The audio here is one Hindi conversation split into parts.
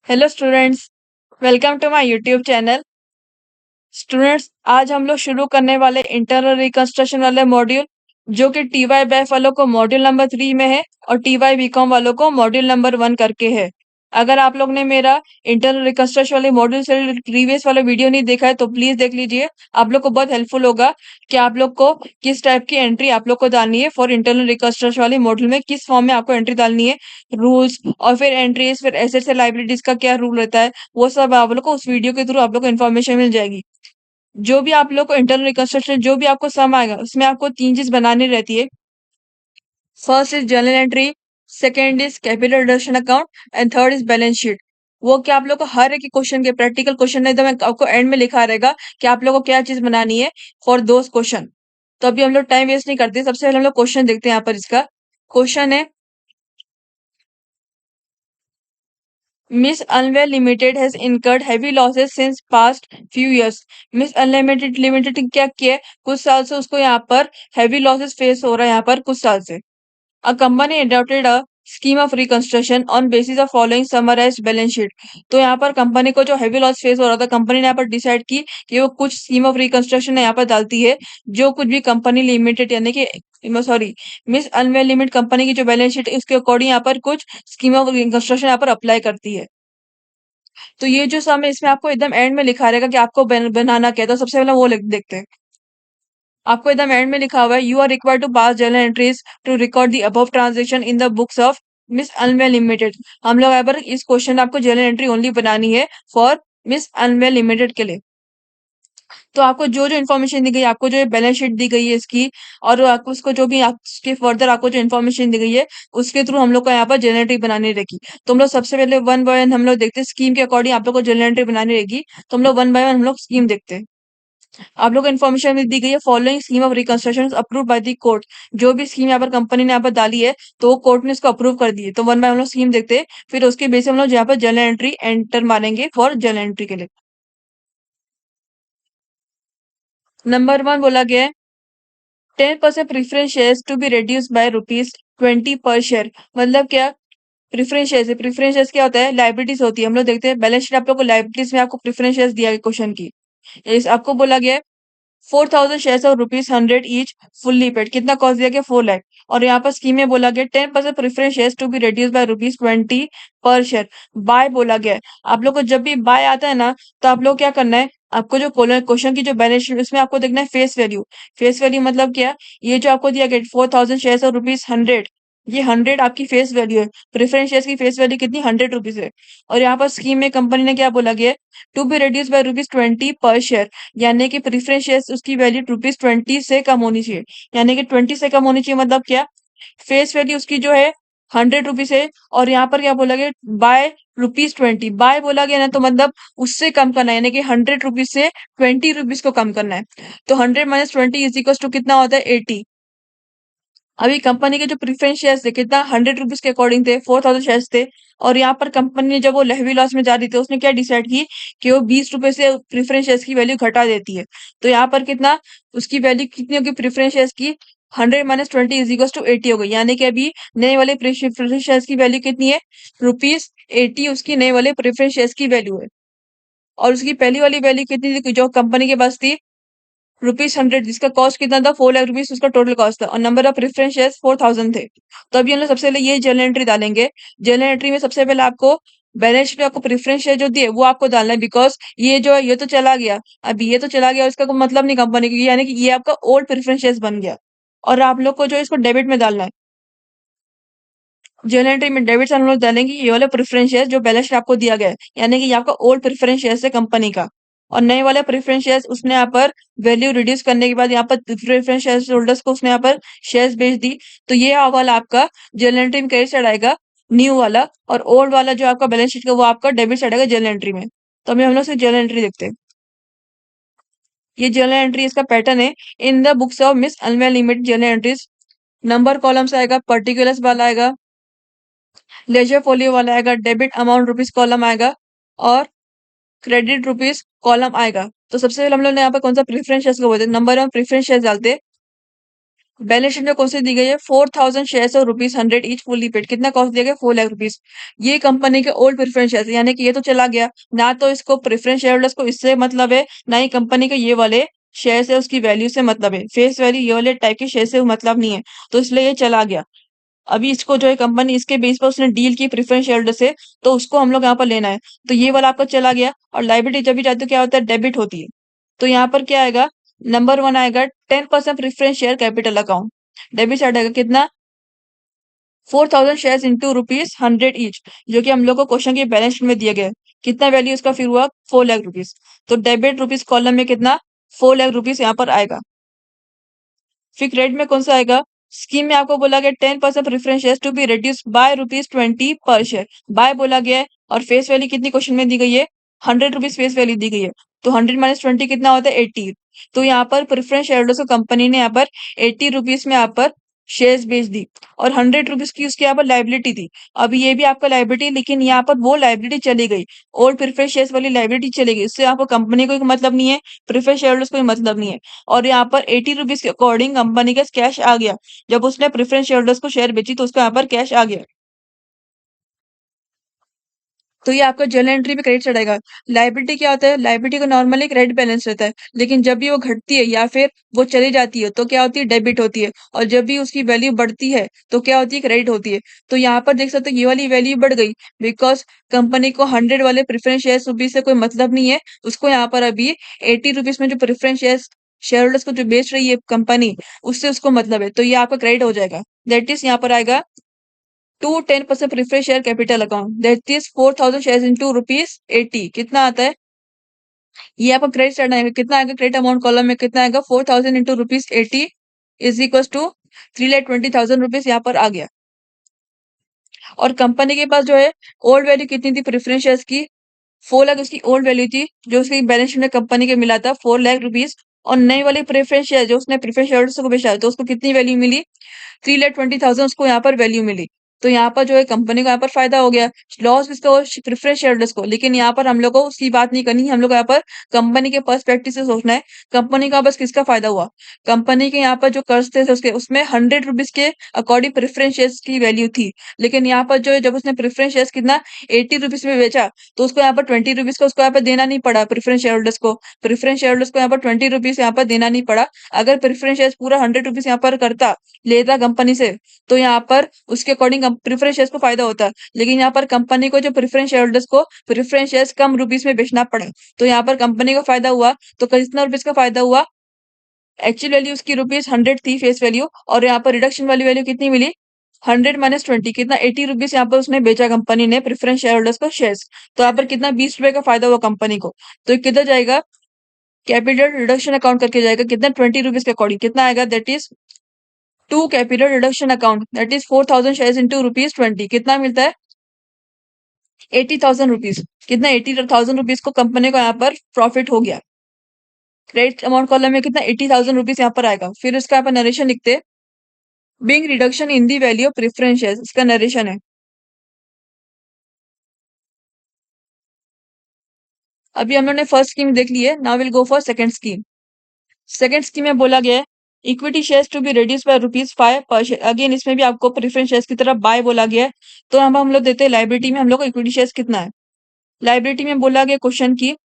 Hello students, welcome to my YouTube channel. Students, आज हम लोग शुरू करने वाले इंटरनल रिकंस्ट्रक्शन वाले मॉड्यूल, जो कि टी वाई बैफ वालों को मॉड्यूल नंबर 3 में है और टी वाई बीकॉम वालों को मॉड्यूल नंबर 1 करके है। अगर आप लोग ने मेरा इंटरनल रिकंस्ट्रक्शन वाले मॉड्यूल से प्रीवियस वाला वीडियो नहीं देखा है तो प्लीज देख लीजिए। आप लोग को बहुत हेल्पफुल होगा कि आप लोग को किस टाइप की एंट्री आप लोग को डालनी है फॉर इंटरनल रिकंस्ट्रक्शन वाले मॉड्यूल में, किस फॉर्म में आपको एंट्री डालनी है, रूल्स और फिर एंट्रीज, फिर एसेट्स एंड लाइबिलिटीज का क्या रूल रहता है, वो सब आप लोग को उस वीडियो के थ्रू आप लोग को इन्फॉर्मेशन मिल जाएगी। जो भी आप लोग को इंटरनल रिकंस्ट्रक्शन जो भी आपको सम आएगा उसमें आपको तीन चीज बनानी रहती है। First is journal entry, second is capital reduction account and third is balance sheet. वो क्या आप लोग को हर एक क्वेश्चन के प्रैक्टिकल क्वेश्चन एकदम आपको एंड में लिखा रहेगा कि आप लोग को क्या चीज बनानी है फॉर दोस क्वेश्चन। तो अभी हम लोग टाइम वेस्ट नहीं करते, सबसे पहले हम लोग क्वेश्चन देखते हैं। यहाँ पर इसका क्वेश्चन है, Miss Unwell Limited has incurred heavy losses since past few years. Miss Unlimited Limited क्या किया है? कुछ साल से उसको यहाँ पर heavy losses फेस हो रहा है यहाँ पर कुछ साल से। A company adopted a scheme of reconstruction on basis of following summarized balance sheet। तो यहाँ पर कंपनी को जो हेवी लॉस फेस हो रहा था, कंपनी ने यहाँ पर डिसाइड की कि वो कुछ स्कीम ऑफ रिकंस्ट्रक्शन यहाँ पर डालती है। जो कुछ भी कंपनी लिमिटेड यानी कि sorry miss Anvel limited company की जो बैलेंस शीट है उसके अकॉर्डिंग यहाँ पर कुछ स्कीम ऑफ रिकंस्ट्रक्शन यहाँ पर अप्लाई करती है। तो ये जो सम है इसमें आपको एकदम एंड में लिखा रहेगा कि आपको बनाना क्या है। तो सबसे पहले वो देखते हैं। आपको एकदम एंड में लिखा हुआ है, you are required to pass journal entries to record the above transaction in the books of miss Anvel limited. हम लोग यहाँ पर इस क्वेश्चन में आपको जर्नल एंट्री ओनली बनानी है फॉर मिस अनवेल लिमिटेड के लिए। तो आपको जो जो इन्फॉर्मेशन दी गई है, आपको जो बैलेंस शीट दी गई है इसकी, और आपको उसको जो भी आपके फर्दर आपको जो इन्फॉर्मेशन दी गई है उसके थ्रू हम लोग को यहाँ पर जर्नल एंट्री बनानी रहेगी। तो हम लोग सबसे पहले वन बाय वन हम लोग देखते हैं, स्कीम के अकॉर्डिंग आप लोग को जर्नल एंट्री बनानी रहेगी। तो हम लोग वन बाय वन हम लोग स्कीम देखते हैं। आप लोग को इन्फॉर्मेशन में दी गई है, following scheme of reconstruction approve by the court. जो भी स्कीम यहाँ पर कंपनी ने यहाँ पर डाली है तो कोर्ट ने इसको अप्रूव कर दी है। तो वन बाय हम लोग स्कीम देखते हैं, फिर उसके बेस पे हम लोग यहाँ पर जर्नल एंट्री एंटर मारेंगे फॉर जर्नल एंट्री के लिए। नंबर 1 बोला गया है, 10% preference shares to be reduce by ₹20 per share. मतलब क्या? प्रीफरेंस शेयर्स है। प्रीफरेंस शेयर्स क्या होता है? लाइबिलिटीज होती है। हम लोग देखते हैं बैलेंस शीट, आप लोग को लाइबिलिटीज में आपको प्रीफरेंस शेयर्स दिया गया क्वेश्चन की। आपको बोला गया है 4,000 शेयर्स और ₹100 ईच फुल्ली पेड। कितना कॉस्ट दिया गया? 4 लाख। और यहाँ पर स्कीम में बोला गया 10% preference shares to be reduce by ₹20 per share. Bye बोला गया है। आप लोग को जब भी बाय आता है ना, तो आप लोग क्या करना है, आपको जो क्वेश्चन की जो बैलेंस शीट उसमें आपको देखना है फेस वैल्यू। फेस वैल्यू मतलब क्या? ये जो आपको दिया गया 4,000 शेयर्स और ₹100, ये 100 आपकी फेस वैल्यू है। प्रेफरेंस शेयर्स की फेस वैल्यू कितनी? ₹100 है। और यहाँ पर स्कीम में कंपनी ने क्या बोला गया है, to be reduce by ₹20 per share. यानी कि प्रीफरेंस शेयर्स उसकी वैल्यू ₹20 से कम होनी चाहिए। यानी कि 20 से कम होनी चाहिए मतलब क्या? फेस वैल्यू उसकी जो है ₹100 है, और यहाँ पर क्या बोला गया? बाय ₹20। बाय बोला गया ना, तो मतलब उससे कम करना है, यानी कि ₹100 से ₹20 को कम करना है। तो 100 माइनस 20 इज इक्वल टू कितना होता है? 80। अभी कंपनी के जो प्रीफरेंस शेयर्स थे कितना? ₹100 के अकॉर्डिंग थे, 4,000 शेयर्स थे। और यहाँ पर कंपनी ने जब वो हेवी लॉस में जा रही थी, उसने क्या डिसाइड की कि वो ₹20 से प्रीफरेंस शेयर्स की वैल्यू घटा देती है। तो यहाँ पर कितना, उसकी वैल्यू कितनी होगी प्रीफरेंस शेयर्स की? 100 माइनस 20 इज इक्वल टू 80 हो गई। यानी कि अभी नए वाले प्रीफरेंस शेयर्स की वैल्यू कितनी है? ₹80 उसकी नए वाले प्रीफरेंस शेयर्स की वैल्यू है। और उसकी पहली वाली वैल्यू कितनी थी जो कंपनी के पास थी? ₹100, जिसका कॉस्ट कितना था? 4 लाख रुपीज उसका टोटल कॉस्ट था, और नंबर ऑफ प्रेफरेंस शेयर्स 4,000 थे। तो अभी हम लोग सबसे पहले ये जर्नल एंट्री डालेंगे। जर्नल एंट्री में सबसे पहले आपको बैलेंस शीट में आपको प्रेफरेंस शेयर जो दिए वो आपको डालना है, बिकॉज ये जो है ये तो चला गया। अभी ये तो चला गया, इसका कोई मतलब नहीं कंपनी की, यानी कि ये आपका ओल्ड प्रेफरेंस शेयर्स बन गया। और आप लोग को जो है इसको डेबिट में डालना है। जर्नल एंट्री में डेबिट से हम लोग डालेंगे ये वाला प्रेफरेंस शेयर जो बैलेंस शीट आपको दिया गया है, यानी कि ये आपका ओल्ड प्रेफरेंस शेयर है कंपनी का। और नए वाला प्रेफरेंस शेयर्स उसने यहाँ पर वैल्यू रिड्यूस करने के बाद यहाँ पर प्रेफरेंस शेयर होल्डर्स को उसने यहाँ पर शेयर्स बेच दी। तो ये वाला आपका जर्नल एंट्री में क्रेडिट साइड आएगा, न्यू वाला। और ओल्ड वाला जो आपका बैलेंस शीट का वो आपका डेबिट साइड आएगा जर्नल एंट्री में। तो अभी हम लोग सिर्फ जर्नल एंट्री देखते हैं। ये जर्नल एंट्री इसका पैटर्न है। In the books of miss Anvel limited journal entries, number columns आएगा, पर्टिकुलर्स वाला आएगा, लेजर फोलियो वाला आएगा, डेबिट अमाउंट रुपीज कॉलम आएगा, और क्रेडिट रुपीज कॉलम आएगा। तो सबसे पहले हम लोग ने यहाँ पर कौन सा प्रेफरेंस शेयर्स को बोलते हैं, नंबर वन प्रेफरेंस शेयर्स डालते हैं। बैलेंस शीट में कौन सी दी गई है? 4000 शेयर्स और ₹100 ईच फुल्ली पेड। कितना कॉस्ट दिया गया? 4 लाख रुपीस। ये कंपनी के ओल्ड प्रेफरेंस शेयर्स, यानी कि ये तो चला गया। ना तो इसको प्रेफरेंस शेयर होल्डर्स को इससे मतलब है, ना ही कंपनी के ये वाले शेयर है उसकी वैल्यू से मतलब है। फेस वैल्यू ये वाले टाइप के शेयर से मतलब नहीं है, तो इसलिए ये चला गया। अभी इसको जो है कंपनी इसके बेस पर उसने डील की प्रेफरेंस शेयर होल्डर से, तो उसको हम लोग यहाँ पर लेना है। तो ये वाला आपका चला गया। और लायबिलिटी जब भी जाती है क्या होता है? डेबिट होती है। तो यहाँ पर क्या आएगा? नंबर वन आएगा 10% preference share capital account. Debit side आएगा कितना? 4000 शेयर्स इंटू ₹100 ईच, जो कि हम लोग को क्वेश्चन के बैलेंस शीट में दिया गया है। कितना वैल्यू इसका फिर हुआ? 4 लाख रुपीस। तो डेबिट रुपीस कॉलम में कितना? 4 लाख रुपीस यहाँ पर आएगा। फिर क्रेडिट में कौन सा आएगा? स्कीम में आपको बोला गया 10% preference shares to be reduce by ₹20 per share. Bye बोला गया है और फेस वैल्यू कितनी क्वेश्चन में दी गई है? ₹100 फेस वैल्यू दी गई है। तो 100 माइनस 20 कितना होता है? 80। तो यहाँ पर प्रेफरेंस शेयर होल्डर्स को कंपनी ने यहाँ पर ₹80 में यहाँ पर शेयर्स बेच दी और ₹100 की उसकी यहाँ पर लाइबिलिटी थी। अभी ये भी आपका लाइबिलिटी, लेकिन यहाँ पर वो लाइबिलिटी चली गई। ओल्ड प्रेफरेंस शेयर्स वाली लाइबिलिटी चली गई। इससे आपको कंपनी को कोई मतलब नहीं है, प्रेफरेंस शेयर होल्डर्स को कोई मतलब नहीं है। और यहाँ पर ₹80 के अकॉर्डिंग कंपनी के कैश आ गया। जब उसने प्रेफरेंस शेयर होल्डर्स को शेयर बेची तो उसको यहाँ पर कैश आ गया। तो ये आपका जर्नल एंट्री में क्रेडिट चढ़ेगा। लायबिलिटी क्या होता है? लायबिलिटी का नॉर्मली क्रेडिट बैलेंस रहता है, लेकिन जब भी वो घटती है या फिर वो चली जाती है तो क्या होती है? डेबिट होती है। और जब भी उसकी वैल्यू बढ़ती है तो क्या होती है? क्रेडिट होती है। तो यहाँ पर देख सकते हो ये वाली वैल्यू बढ़ गई, बिकॉज कंपनी को 100 वाले प्रेफरेंस शेयर रुपीज से कोई मतलब नहीं है। उसको यहाँ पर अभी ₹80 में जो प्रेफरेंस शेयर होल्डर्स को जो बेच रही है कंपनी, उससे उसको मतलब है। तो ये आपका क्रेडिट हो जाएगा। दैट इज यहाँ पर आएगा to 10% preference share capital account, that is 4000 share into ₹80। कितना आता है? ये आपका क्रेडिट साइड आएगा। कितना आएगा? क्रेडिट अमाउंट कॉलम में कितना आएगा? 4000 into ₹80 is equal to 3,20,000 rupees यहाँ पर आ गया। और कंपनी के पास जो है ओल्ड वैल्यू कितनी थी प्रेफरेंस शेयर्स की? 4 लाख उसकी ओल्ड वैल्यू थी, जो उसकी बैलेंस शीट में कंपनी के मिला था 4 लाख रुपीज। और नई वाली प्रेफरेंस शेयर जो उसने प्रेफरेंस शेयर्स को बेचा, तो उसको कितनी वैल्यू मिली? 3,20,000 उसको यहाँ पर वैल्यू मिली। तो यहाँ पर जो है कंपनी को यहाँ पर फायदा हो गया। लॉस किसका हुआ? प्रेफरेंस शेयरहोल्डर्स को। लेकिन यहाँ पर हम लोग को उसकी बात नहीं करनी है, हम लोग यहाँ पर कंपनी के पर्सपेक्टिव से सोचना है। कंपनी का बस किसका फायदा हुआ? कंपनी के यहाँ पर जो कर्ज थे उसके उसमें ₹100 के अकॉर्डिंग प्रेफरेंस शेयर्स की वैल्यू थी। लेकिन यहाँ पर जो है जब उसने प्रेफरेंस शेयर्स कितना ₹80 में बेचा, तो उसको यहाँ पर ₹20 का उसको यहाँ पर देना नहीं पड़ा प्रेफरेंस शेयरहोल्डर्स को। प्रेफरेंस शेयरहोल्डर्स को यहाँ पर ₹20 यहाँ पर देना नहीं पड़ा। अगर प्रेफरेंस शेयर्स पूरा ₹100 यहाँ पर करता, लेता कंपनी से, तो यहाँ पर उसके अकॉर्डिंग प्रेफरेंस शेयर्स को फायदा होता है। लेकिन यहाँ पर कंपनी को जो प्रेफरेंस शेयर होल्डर्स को प्रेफरेंस शेयर्स कम रुपीस में बेचना पड़ा, तो यहाँ पर कंपनी को फायदा हुआ। तो कितना रुपीस का फायदा हुआ? एक्चुअल वैल्यू उसकी ₹100 थी फेस वैल्यू, और यहाँ पर रिडक्शन वाली वैल्यू कितनी मिली? 100 माइनस 20 कितना? ₹80 यहाँ पर उसने बेचा कंपनी ने प्रेफरेंस शेयर होल्डर्स को शेयर्स। तो यहाँ पर कितना? ₹20 का फायदा हुआ कंपनी को। तो ये किधर जाएगा? कैपिटल रिडक्शन अकाउंट करके जाएगा। कितना? ₹20 के अकॉर्डिंग कितना आएगा? That is to capital reduction account, that is 4000 shares into ₹20। कितना मिलता है? 80,000 रुपीज। कितना? 80,000 रुपीज को कंपनी को यहाँ पर प्रॉफिट हो गया। क्रेडिट अमाउंट कॉलम में कितना? 80,000 रुपीज यहाँ पर आएगा। फिर इसका यहाँ पर नरेशन लिखते, being reduction in the value of preference shares, इसका नरेशन है। अभी हम लोगों ने फर्स्ट स्कीम देख ली है, now will go for second scheme. Second scheme में बोला गया है equity shares to be reduce by ₹5 per share. Again इसमें भी आपको प्रेफरेंस शेयर्स की तरफ बाय बोला गया है। तो हम लोग देते हैं लाइबिलिटी में हम लोग को इक्विटी शेयर्स कितना है। लाइबिलिटी में बोला गया क्वेश्चन की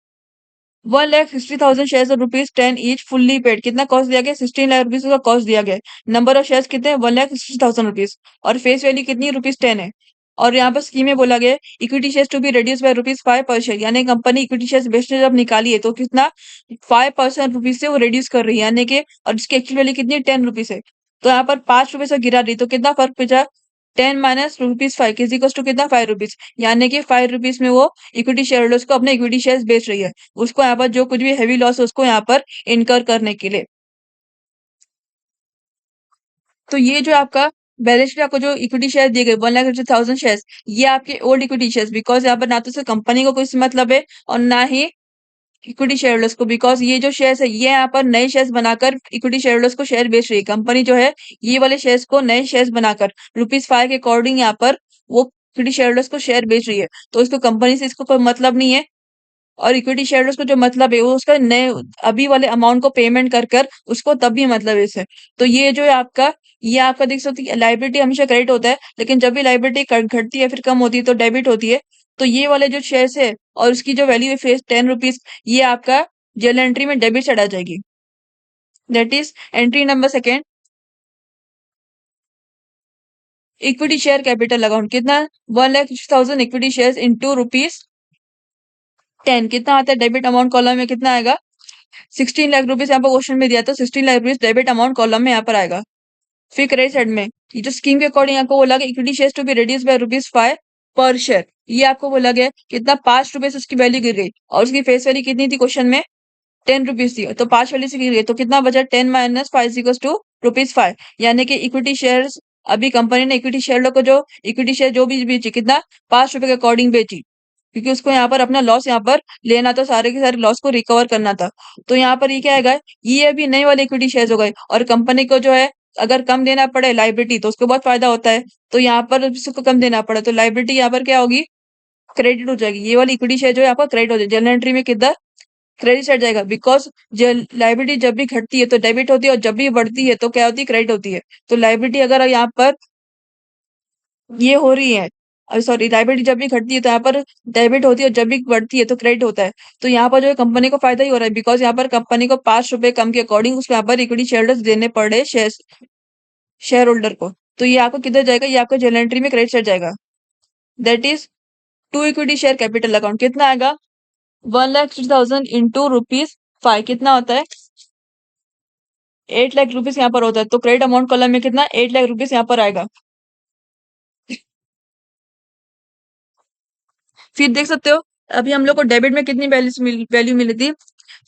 1,60,000 shares of ₹10 each fully paid. कितना कॉस्ट दिया गया? 16 लाख रुपीज का कॉस्ट दिया गया है। नंबर ऑफ शेयर्स कितने? 1,60,000 रुपीज। और फेस वैल्यू कितनी? ₹10 है। और यहाँ पर स्कीम में बोला गया equity shares to be reduce by ₹5 per share, यानी कंपनी इक्विटी शेयर्स बेचने जब निकाली है तो कितना? 5% रुपीज से वो रिड्यूस कर रही है, यानी कि और इसकी एक्चुअल वैल्यू कितनी? ₹10 है। तो यहाँ पर ₹5 से गिरा रही, तो कितना फर्क बचा? 10 माइनस ₹5 इज इक्वल टू कितना? ₹5, यानी कि ₹5 में वो इक्विटी शेयर होल्डर्स को अपने इक्विटी शेयर्स बेच रही है। उसको यहाँ पर जो कुछ भी हेवी लॉस है उसको यहाँ पर इनकर करने के लिए। तो ये जो आपका बैलेंस शीट आपको जो इक्विटी शेयर दिए गए 1,50,000 शेयर्स, ये आपके ओल्ड इक्विटी शेयर्स, बिकॉज यहाँ पर ना तो से कंपनी को कोई मतलब है और ना ही इक्विटी शेयर होल्डर्स को, बिकॉज ये जो शेयर्स है ये यहाँ पर नए शेयर्स बनाकर इक्विटी शेयर होल्डर्स को शेयर बेच रही है। कंपनी जो है ये वाले शेयर्स को नए शेयर्स बनाकर ₹5 के अकॉर्डिंग यहाँ पर वो इक्विटी शेयर होल्डर्स को शेयर बेच रही है। तो इसको कंपनी से इसको कोई मतलब नहीं है। और इक्विटी शेयर्स को जो मतलब है वो उसका नए अभी वाले अमाउंट को पेमेंट कर कर उसको तब भी मतलब है इससे। तो ये आपका देख सकते हैं लाइबिलिटी हमेशा क्रेडिट होता है, लेकिन जब भी लाइबिलिटी घटती है फिर कम होती है तो डेबिट होती है। तो ये वाले जो शेयर्स है और उसकी जो वैल्यू है फेस 10 रुपीज, ये आपका जर्नल एंट्री में डेबिट साइड आ जाएगी। That is entry number second, equity share capital account कितना, 1,60,000 इक्विटी शेयर इंटू रुपीज 10 कितना आता है डेबिट अमाउंट कॉलम में कितना आएगा, 16 लाख रुपीज। यहाँ पर क्वेश्चन में दिया था 16 lakh rupees debit amount column में यहाँ पर आएगा। फिर क्रेडिट साइड में ये जो स्कीम के अकॉर्डिंग आपको बोला गया equity share to be reduce by rupees 5 per share, ये आपको बोला गया कितना, 5 रुपए उसकी वैल्यू गिर गई और उसकी फेस वैल्यू कितनी थी क्वेश्चन में, 10 रुपीज थी, तो 5 वाली से गिर गई तो कितना बचा, 10 - 5 = रुपीज 5, यानी कि इक्विटी शेयर अभी कंपनी ने इक्विटी शेयर को जो इक्विटी शेयर जो भी बेची कितना, 5 रुपए के अकॉर्डिंग बेची, क्योंकि उसको यहाँ पर अपना लॉस यहाँ पर लेना था, सारे के सारे लॉस को रिकवर करना था। तो यहाँ पर ये क्या आएगा, ये अभी नए वाले इक्विटी शेयर हो गए और कंपनी को जो है अगर कम देना पड़े लाइबिलिटी तो उसको बहुत फायदा होता है, तो यहाँ पर उसको कम देना पड़ा तो लाइबिलिटी यहाँ पर क्या होगी, क्रेडिट हो जाएगी। ये वाली इक्विटी शेयर जो है यहाँ पर क्रेडिट हो जाएगी, जनरल एंट्री में कितना क्रेडिट साइड जाएगा, बिकॉज लाइबिलिटी जब भी घटती है तो डेबिट होती है और जब भी बढ़ती है तो क्या होती है, क्रेडिट होती है। तो लाइबिलिटी अगर यहाँ पर ये हो रही है, सॉरी, लाइबिलिटी जब भी घटती है तो यहाँ पर डेबिट होती है और जब भी बढ़ती है तो क्रेडिट होता है। तो यहाँ पर जो है कंपनी को फायदा ही हो रहा है, बिकॉज यहाँ पर कंपनी को 5 रुपए कम के अकॉर्डिंग उसको यहाँ पर इक्विटी शेयर्स देने पड़े शेयर होल्डर को। तो ये आपको किधर जाएगा, ये आपको जनरल एंट्री में क्रेडिट साइड जाएगा। That is to equity share capital account कितना आएगा, 1,60,000 इंटू रुपीज 5 कितना होता है, 8 लाख रुपीज यहाँ पर होता है, तो क्रेडिट अमाउंट कॉलम में कितना, 8 लाख रुपीज यहाँ पर आएगा। फिर देख सकते हो अभी हम लोग को डेबिट में कितनी वैल्यू मिली थी,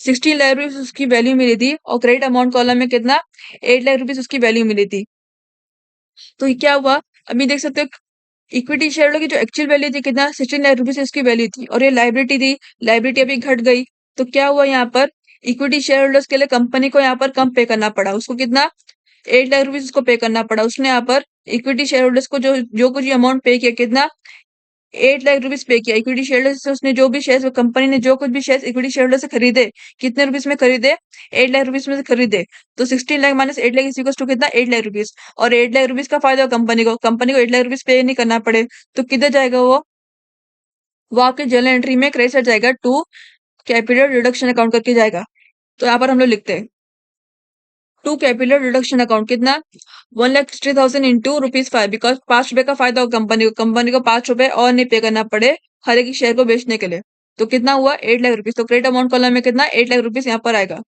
16 लाख रुपीज उसकी वैल्यू मिली थी और क्रेडिट अमाउंट कॉलम में कितना, 8 लाख रुपीज उसकी वैल्यू मिली थी। तो ये क्या हुआ, अभी देख सकते हो इक्विटी शेयर की जो एक्चुअल वैल्यू थी कितना, 16 लाख रुपीज इसकी वैल्यू थी और ये लाइबिलिटी थी, लाइबिलिटी अभी घट गई। तो क्या हुआ यहाँ पर, इक्विटी शेयर होल्डर्स के लिए कंपनी को यहाँ पर कम पे करना पड़ा, उसको कितना, 8 लाख रुपीज उसको पे करना पड़ा। उसने यहाँ पर इक्विटी शेयर होल्डर्स को जो जो कुछ अमाउंट पे किया कितना, 8 लाख रुपीज पे किया इक्विटी शेयर से। उसने जो भी शेयर कंपनी ने जो कुछ भी शेयर इक्विटी शेयर से खरीदे, कितने रुपीज में खरीदे, 8 लाख रुपीज में से खरीदे। तो 16 lakh minus 8 lakh equals to कितना, 8 लाख रुपीज। और 8 लाख रुपीज का फायदा कंपनी को 8 लाख रुपीज पे नहीं करना पड़े, तो किधर जाएगा वो आपके जर्नल एंट्री में क्रेडिट जाएगा, टू कैपिटल रिडक्शन अकाउंट करके जाएगा। तो यहाँ पर हम लोग लिखते हैं टू कैपिटल रिडक्शन अकाउंट कितना, 1,60,000 इंटू रुपीज 5, बिकॉज 5 रुपए का फायदा हो कंपनी को 5 रुपए और नहीं पे करना पड़े हर एक शेयर को बेचने के लिए। तो कितना हुआ, 8 लाख रुपीज। तो क्रेडिट अमाउंट कॉलम में कितना, 8 लाख रुपीज यहाँ पर आएगा।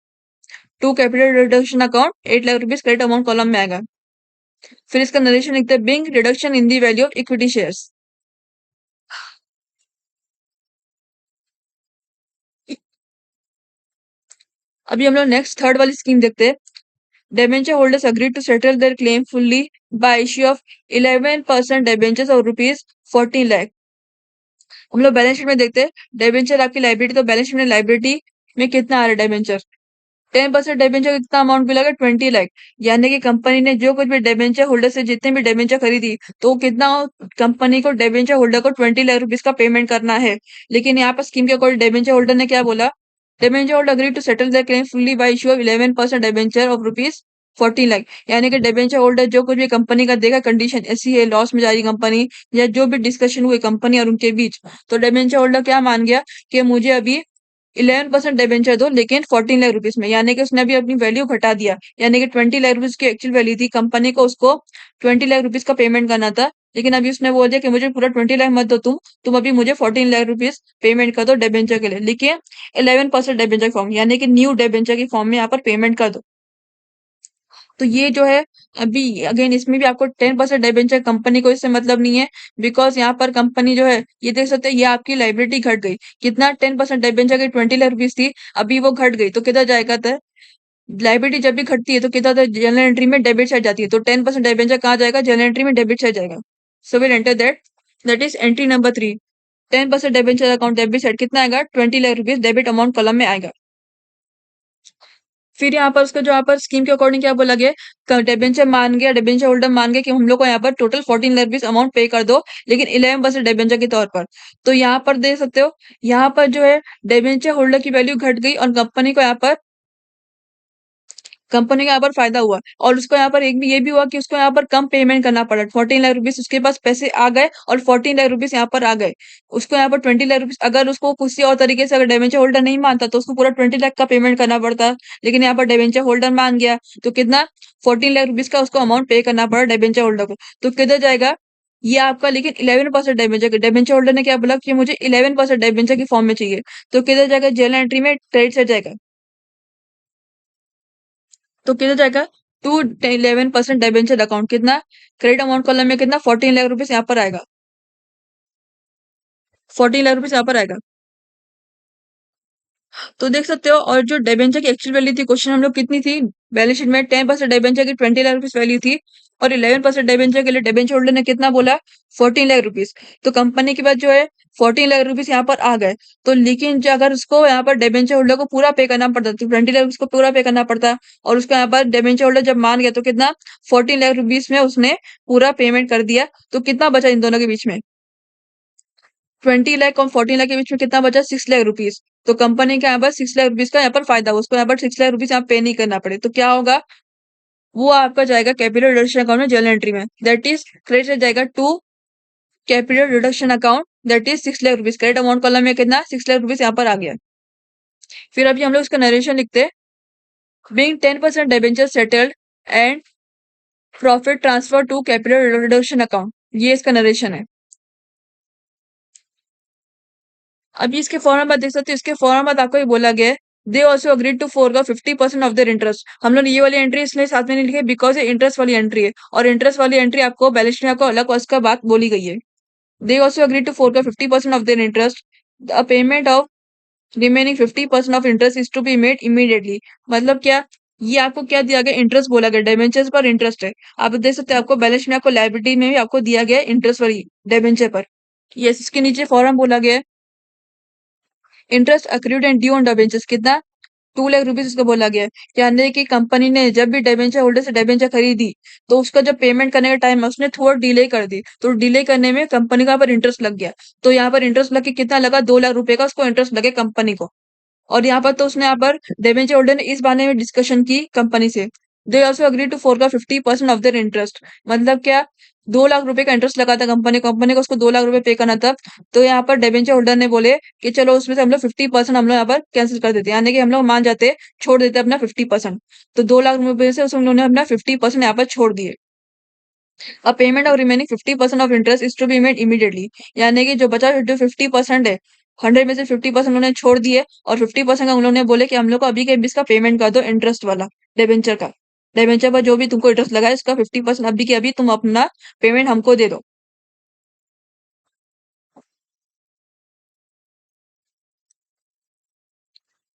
To capital reduction account 8 lakh rupees credit amount column में आएगा। फिर इसका नरेशन लिखते हैं, being reduction in the value of equity shares. अभी हम लोग नेक्स्ट थर्ड वाली स्कीम देखते हैं। Debenture holders agreed to settle their claim fully by issue of 11% debentures of rupees 14 lakh। हम लोग बैलेंस शीट में देखते हैं, डेबेंचर आपकी लाइबिलिटी, तो बैलेंस शीट में लाइबिलिटी में कितना आ रहा है डेबेंचर, 10% डेबेंचर का कितना अमाउंट मिलेगा, 20 लाख। यानी कि कंपनी ने जो कुछ भी डेबेंचर होल्डर से जितने भी डेबेंचर खरीदी तो कितना, कंपनी को डेबेंचर होल्डर को 20 लाख रुपीज का पेमेंट करना है। लेकिन यहाँ पर स्कीम के अकॉर्डिंग डेबेंचर होल्डर ने क्या बोला, debenture holder agree to settle the claim fully by issue of 11% debenture of rupees 14 lakh. यानी कि डेबेंचर होल्डर जो कुछ भी कंपनी का देगा कंडीशन ऐसी है, लॉस में जा रही कंपनी या जो भी डिस्कशन हुई कंपनी और उनके बीच, तो डेबेंचर होल्डर क्या मान गया कि मुझे अभी 11% डिबेंचर दो लेकिन 14 लाख रुपीज में, यानी कि उसने अभी अपनी वैल्यू घटा दिया। यानी कि 20 लाख रुपीज की एक्चुअल वैल्यू थी, कंपनी को उसको 20 लाख रुपीज का पेमेंट करना था, लेकिन अभी उसने बोल दिया कि मुझे पूरा 20 लाख मत दो, तुम अभी मुझे 14 लाख रुपीज पेमेंट कर दो डिबेंचर के लिए, लेकिन 11% डिबेंचर फॉर्म, यानी कि न्यू डिबेंचर की फॉर्म में यहाँ पर पेमेंट कर दो। तो ये जो है अभी अगेन इसमें भी आपको 10% डिबेंचर, कंपनी को इससे मतलब नहीं है, बिकॉज यहाँ पर कंपनी जो है ये देख सकते हैं ये आपकी लाइबिलिटी घट गई कितना, 10% डिबेंचर की 20 लाख रुपीज थी, अभी वो घट गई तो किधर जाएगा, तो लाइबिलिटी जब भी घटती है तो किधर जनरल एंट्री में डेबिट साइड जाती है, तो 10% डिबेंचर कहाँ जाएगा, जनरल एंट्री में डेबिट साइड जाएगा। So will enter that is entry number 3, 10% debenture account debit side कितना आएगा, 20 lakh rupees debit amount column में आएगा। फिर यहाँ पर उसका जो यहाँ पर स्कीम के अकॉर्डिंग क्या बोला गया है, डिबेंचर मान गया, डिबेंचर होल्डर मान गया कि हम लोग को यहाँ पर टोटल 14 लाख रुपीज अमाउंट पे कर दो, लेकिन 11% डिबेंचर के तौर पर। तो यहाँ पर देख सकते हो, यहाँ पर जो है डिबेंचर होल्डर की वैल्यू घट गई और कंपनी का यहाँ पर फायदा हुआ, और उसको यहाँ पर एक भी ये भी हुआ कि उसको यहाँ पर कम पेमेंट करना पड़ा। 14 लाख रुपीज उसके पास पैसे आ गए और 14 लाख रुपीज यहाँ पर आ गए। उसको यहाँ पर 20 लाख रुपीज, अगर उसको किसी और तरीके से अगर डिवेंचर होल्डर नहीं मानता तो उसको पूरा 20 लाख का पेमेंट करना पड़ता, लेकिन यहाँ पर डिवेंचर होल्डर मान गया तो कितना 14 लाख रुपीज का उसको अमाउंट पे करना पड़ा डिवेंचर होल्डर को। तो किधर जाएगा ये आपका, लेकिन 11% डिवेंचर, डिवेंचर होल्डर ने क्या बोला कि मुझे 11% डिवेंचर की फॉर्म में चाहिए, तो किधर जाएगा जर्नल एंट्री में क्रेडिट साइड जाएगा। तो कितना जाएगा टू 11% डिबेंचर अकाउंट, कितना क्रेडिट अमाउंट कॉलम में कितना 14 लाख रुपीज यहाँ पर आएगा, 14 लाख रुपीज यहाँ पर आएगा। तो देख सकते हो, और जो डिबेंचर की एक्चुअल वैल्यू थी क्वेश्चन हम लोग कितनी थी बैलेंस शीट में, 10% डिबेंचर की 20 लाख रुपीज वैल्यू थी, और 11% डिबेंचर के लिए डिबेंचर होल्डर ने कितना बोला 14 लाख रुपीज। तो कंपनी के पास जो है 14 लाख रुपीज यहाँ पर आ गए। तो लेकिन जो अगर उसको यहाँ पर डिबेंचर होल्डर को पूरा पे करना पड़ता तो 20 लाख को पूरा पे करना पड़ता, और उसका यहाँ पर डिबेंचर होल्डर जब मान गया तो कितना 14 लाख रुपीज में उसने पूरा पेमेंट कर दिया। तो कितना बचा इन दोनों के बीच में, 20 लाख और 14 लाख के बीच में कितना बचा 6 लाख रुपीज। तो कंपनी का यहाँ पर 6 लाख रुपीज का यहाँ पर फायदा हुआ, उसको यहाँ पर 6 लाख रुपीज यहाँ पे नहीं करना पड़े। तो क्या होगा, वो आपका जाएगा कैपिटल रिडक्शन अकाउंट में जर्नल एंट्री में, दैट इज क्रेडिट से जाएगा to capital reduction account, that is 6 lakh rupees. Credit amount column में कितना 6 लाख रुपीज यहाँ पर आ गया। फिर अभी हम लोग इसका नरेशन लिखते हैं, being 10% debenture settled and profit transfer to capital reduction account, ये इसका नरेशन है। अभी इसके फौरन बाद देख सकते हो, इसके फौरन बाद आपको ये बोला गया है, they also agreed to forgo 50% of their interest. हम लोग ने ये वाली एंट्री इसलिए साथ में नहीं लिखी बिकॉज ये इंटरेस्ट वाली एंट्री है, और इंटरेस्ट वाली एंट्री आपको बैलेंस शीट में आपको अलग उसका बात बोली गई है। They also agreed to forgo 50% of their interest, the payment of remaining 50% of interest is to be made immediately. मतलब क्या, ये आपको क्या दिया गया, इंटरेस्ट बोला गया, डिबेंचर्स पर इंटरेस्ट है। आप देख सकते हैं आपको बैलेंस शीट में आपको लायबिलिटी में भी आपको दिया गया है इंटरेस्ट वाली डिबेंचर पर। यस, इसके नीचे फॉर्म बोला गया है, interest accrued and due on debentures, कितना 2 लाख रुपीज उसको बोला गया है। यानी कि कंपनी ने जब भी डिबेंचर होल्डर से डिबेंचर खरीदी तो उसका जब पेमेंट करने का टाइम है उसने थोड़ा डिले कर दी, तो डिले करने में कंपनी का पर इंटरेस्ट लग गया। तो यहाँ पर इंटरेस्ट लग के कितना लगा 2 लाख रुपए का उसको इंटरेस्ट लगे कंपनी को। और यहाँ पर तो उसने यहाँ पर डिबेंचर होल्डर ने इस बारे में डिस्कशन की कंपनी से, they also agree to forgo 50% of their interest. मतलब क्या, 2 लाख रुपए का इंटरेस्ट लगा था कंपनी, कंपनी को उसको 2 लाख रुपए पे करना था। तो यहाँ पर डिबेंचर होल्डर ने बोले कि चलो उसमें से हम लोग 50% हम लोग यहाँ पर कैंसिल कर देते हैं, यानी कि हम लोग मान जाते, छोड़ देते अपना 50%। तो 2 लाख रुपए से उन लोगों ने अपना 50% यहाँ पर छोड़ दिए। अब payment of remaining 50% of interest is to be made immediately, यानी कि जो बचा जो 50% है, 100 में से 50% उन्होंने छोड़ दिए, और 50% का उन्होंने बोले कि हम लोग को अभी के अभी इसका पेमेंट कर दो इंटरेस्ट वाला, डिबेंचर का, डिबेंचर पर जो भी तुमको इंटरेस्ट लगा है इसका 50% अभी के अभी तुम अपना पेमेंट हमको दे दो।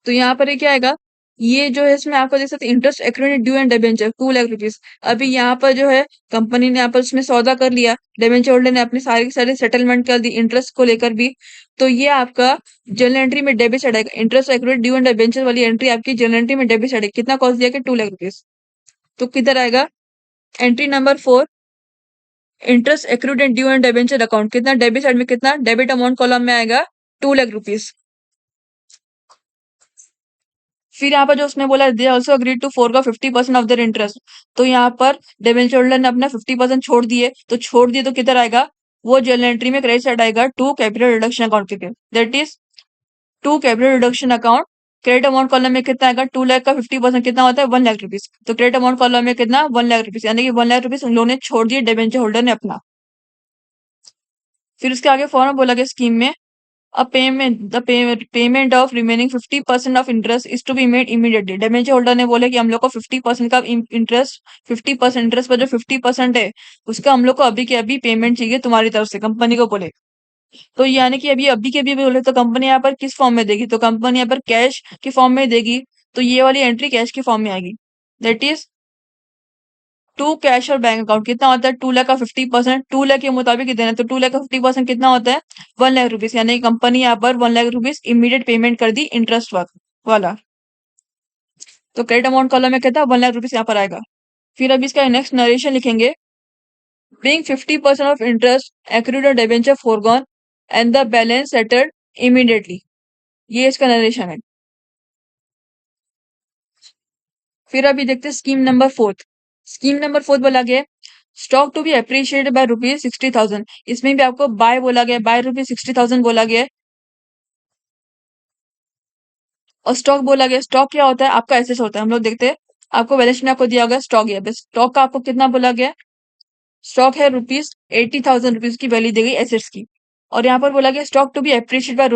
तो यहाँ पर ये क्या आएगा, ये जो है इसमें आपको देख सकते interest accrued due and debenture 2 lakh rupees. अभी यहाँ पर जो है कंपनी ने यहाँ पर उसमें सौदा कर लिया, डिबेंचर होल्डर ने अपने सारे के सारे सेटलमेंट कर दी इंटरेस्ट को लेकर भी। तो ये आपका जर्नल एंट्री में डेबिट साइड आएगा, interest accrued due and debenture वाली एंट्री आपकी जर्नल एंट्री में डेबिट साइड है। कितना कॉस्ट दिया कि 2 लाख रुपीज। तो किधर आएगा, entry number 4, interest accrued and due and debenture account, कितना डेबिट साइड में, कितना डेबिट अमाउंट कॉलम में आएगा 2 लाख रुपीज। फिर यहाँ पर जो उसने बोला they also agree to forgo 50% of their interest, तो यहाँ पर डिबेंचर होल्डर ने अपना 50% छोड़ दिए, तो छोड़ दिए तो किधर आएगा, वो जर्नल एंट्री में क्रेडिट साइड आएगा टू कैपिटल रिडक्शन अकाउंट के, that is to capital reduction account. Credit amount column में कितना आएगा, 2 लाख का 50% कितना होता है 1 लाख रुपीज। तो क्रेडिट अमाउंट कॉलम में कितना 1 लाख रुपीज, यानी कि 1 लाख रुपीज उन लोगों ने छोड़ दिए डिबेंचर होल्डर ने अपना। फिर उसके आगे फॉर्म बोला गया स्कीम में, a payment the payment of remaining 50% of interest is to be made immediately। Debenture holder ने बोले कि हम लोग को 50% का इंटरेस्ट, 50% इंटरेस्ट पर जो 50% है उसका हम लोग को अभी के अभी पेमेंट चाहिए तुम्हारी तरफ से, कंपनी को बोले। तो यानी कि अभी के अभी बोले तो कंपनी यहाँ पर किस फॉर्म में देगी, तो कंपनी यहाँ पर कैश के फॉर्म में देगी। तो ये वाली एंट्री कैश के फॉर्म में आएगी, दैट इज टू कैश और बैंक अकाउंट। कितना होता है 2 लाख का 50%, 2 लाख के मुताबिक ही देना है, तो 2 लाख का 50% कितना होता है 1 लाख रुपीज, यानी कि कंपनी यहाँ पर 1 लाख रुपीज इमीडिएट पेमेंट कर दी इंटरेस्ट वाला। तो क्रेडिट अमाउंट कॉलम में कितना 1 लाख रुपीज यहाँ पर आएगा। फिर अभी इसका नेक्स्ट नरेशन लिखेंगे, being 50% of interest accrued on debenture foregone and the balance settled immediately। ये इसका नरेशन है। फिर अभी देखते हैं scheme number fourth. Scheme number fourth बोला गया stock to be appreciated by ₹60,000। इसमें भी आपको बाय बोला गया, बाय ₹60,000 बोला गया है। और स्टॉक बोला गया, स्टॉक क्या होता है, आपका एसेट होता है। हम लोग देखते हैं, आपको बैलेंस शीट में आपको दिया होगा स्टॉक, है बस स्टॉक का आपको कितना बोला गया, स्टॉक है ₹80,000 की वैल्यू दी गई एसेट्स की। और यहाँ पर बोला गया stock to be appreciate by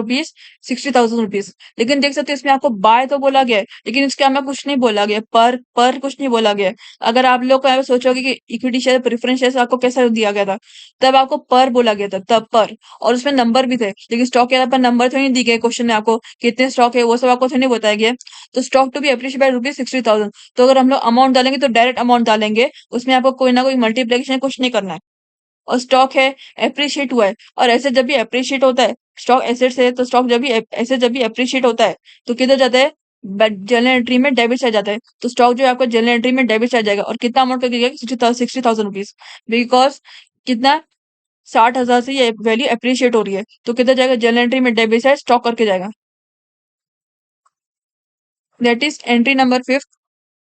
₹60,000। लेकिन देख सकते हैं इसमें आपको बाय तो बोला गया है, लेकिन इसके हमें कुछ नहीं बोला गया, पर कुछ नहीं बोला गया है। अगर आप लोग को सोचोगे कि इक्विटी शेयर प्रेफरेंस शेयर आपको कैसा दिया गया था, तब आपको पर बोला गया था, तब पर, और उसमें नंबर भी थे। लेकिन स्टॉक के पर नंबर थोड़ी नहीं दी गए, क्वेश्चन में आपको कितने स्टॉक है वो सब आपको थोड़ी नहीं बताया गया। तो stock to be appreciate by ₹60,000, तो अगर हम लोग अमाउंट डालेंगे तो डायरेक्ट अमाउंट डालेंगे, उसमें आपको कोई ना कोई मल्टीप्लिकेशन कुछ नहीं करना है। और स्टॉक है एप्रिशिएट हुआ है, और एसेट जब भी एप्रिशिएट होता है, स्टॉक एसेट से, तो स्टॉक जब भी एसेट जब भी एप्रिशिएट होता है तो किधर जाता है, जनरल एंट्री में डेबिट साइड जाता है। तो स्टॉक जो है आपको जनरल एंट्री में डेबिट साइड जाएगा, और कितना अमाउंट का 60,000 रुपीज, बिकॉज कितना 60,000 से ये वैल्यू एप्रिशिएट हो रही है, तो किधर जाएगा, जनरल एंट्री में डेबिट साइड स्टॉक करके जाएगा। That is entry number fifth,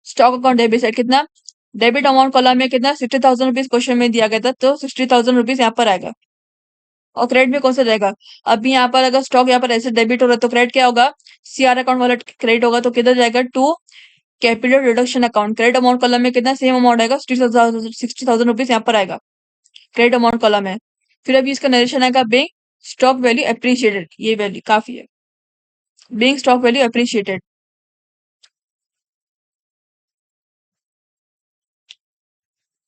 stock account debit side कितना, डेबिट अमाउंट कॉलम में कितना 60,000 रुपीज क्वेश्चन में दिया गया था, तो 60,000 रुपीज यहाँ पर आएगा। और क्रेडिट में कौन सा जाएगा, अभी यहाँ पर अगर स्टॉक यहाँ पर ऐसे डेबिट हो रहा है तो क्रेडिट क्या होगा, सीआर अकाउंट वाला क्रेडिट होगा, तो किधर जाएगा, to capital reduction account. Credit amount column में कितना सेम अमाउंट आएगा, 60,000 रुपीज यहाँ पर आएगा क्रेडिट अमाउंट कॉलम है। फिर अभी इसका नरेशन आएगा, बेइंग स्टॉक वैल्यू अप्रिशिएटेड, ये वैल्यू काफी है, बेइंग स्टॉक वैल्यू अप्रिशिएटेड।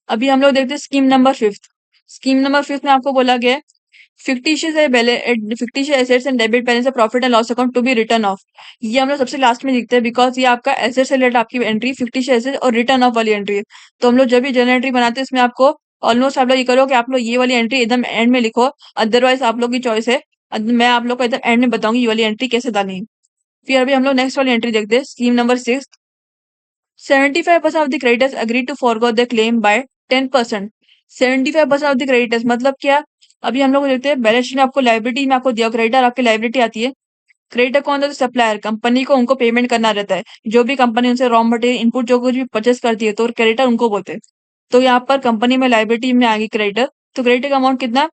अभी हम लोग देखते हैं scheme number fifth. Scheme number fifth में आपको बोला गया है fictitious assets and debit balance profit and loss account to be written off. ये हम लोग सबसे लास्ट में लिखते हैं, बिकॉज ये आपका एसेट से रिलेटेड आपकी एंट्री फिक्टिशियस एसेट और रिटर्न ऑफ वाली एंट्री है। तो हम लोग जब भी जर्नल एंट्री बनाते हैं इसमें आपको ऑलमोस्ट आप लोग ये करो कि आप लोग ये वाली एंट्री एकदम एंड में लिखो, अदरवाइज आप लोग की चॉइस है। मैं आप लोग को एकदम एंड में बताऊंगी ये वाली एंट्री कैसे डालनी है। फिर अभी हम लोग नेक्स्ट वाली एंट्री देखते हैं, scheme number six. 75% of the creditors agreed to forgo the claim by 10%। 75% of the creditors मतलब क्या, अभी हम लोग देखते हैं बैलेंस शीट में आपको लाइबिलिटी में आपको दिया, क्रेडिटर आपकी लाइबिलिटी आती है। क्रेडिटर कौन होता है, सप्लायर, कंपनी को उनको पेमेंट करना रहता है। जो भी कंपनी उनसे रॉ मटेरियल इनपुट जो कुछ भी परचेस करती है, तो क्रेडिटर उनको बोलते हैं। तो यहाँ पर कंपनी में लाइबिलिटी में आएगी क्रेडिटर, तो क्रेडिटर का अमाउंट कितना,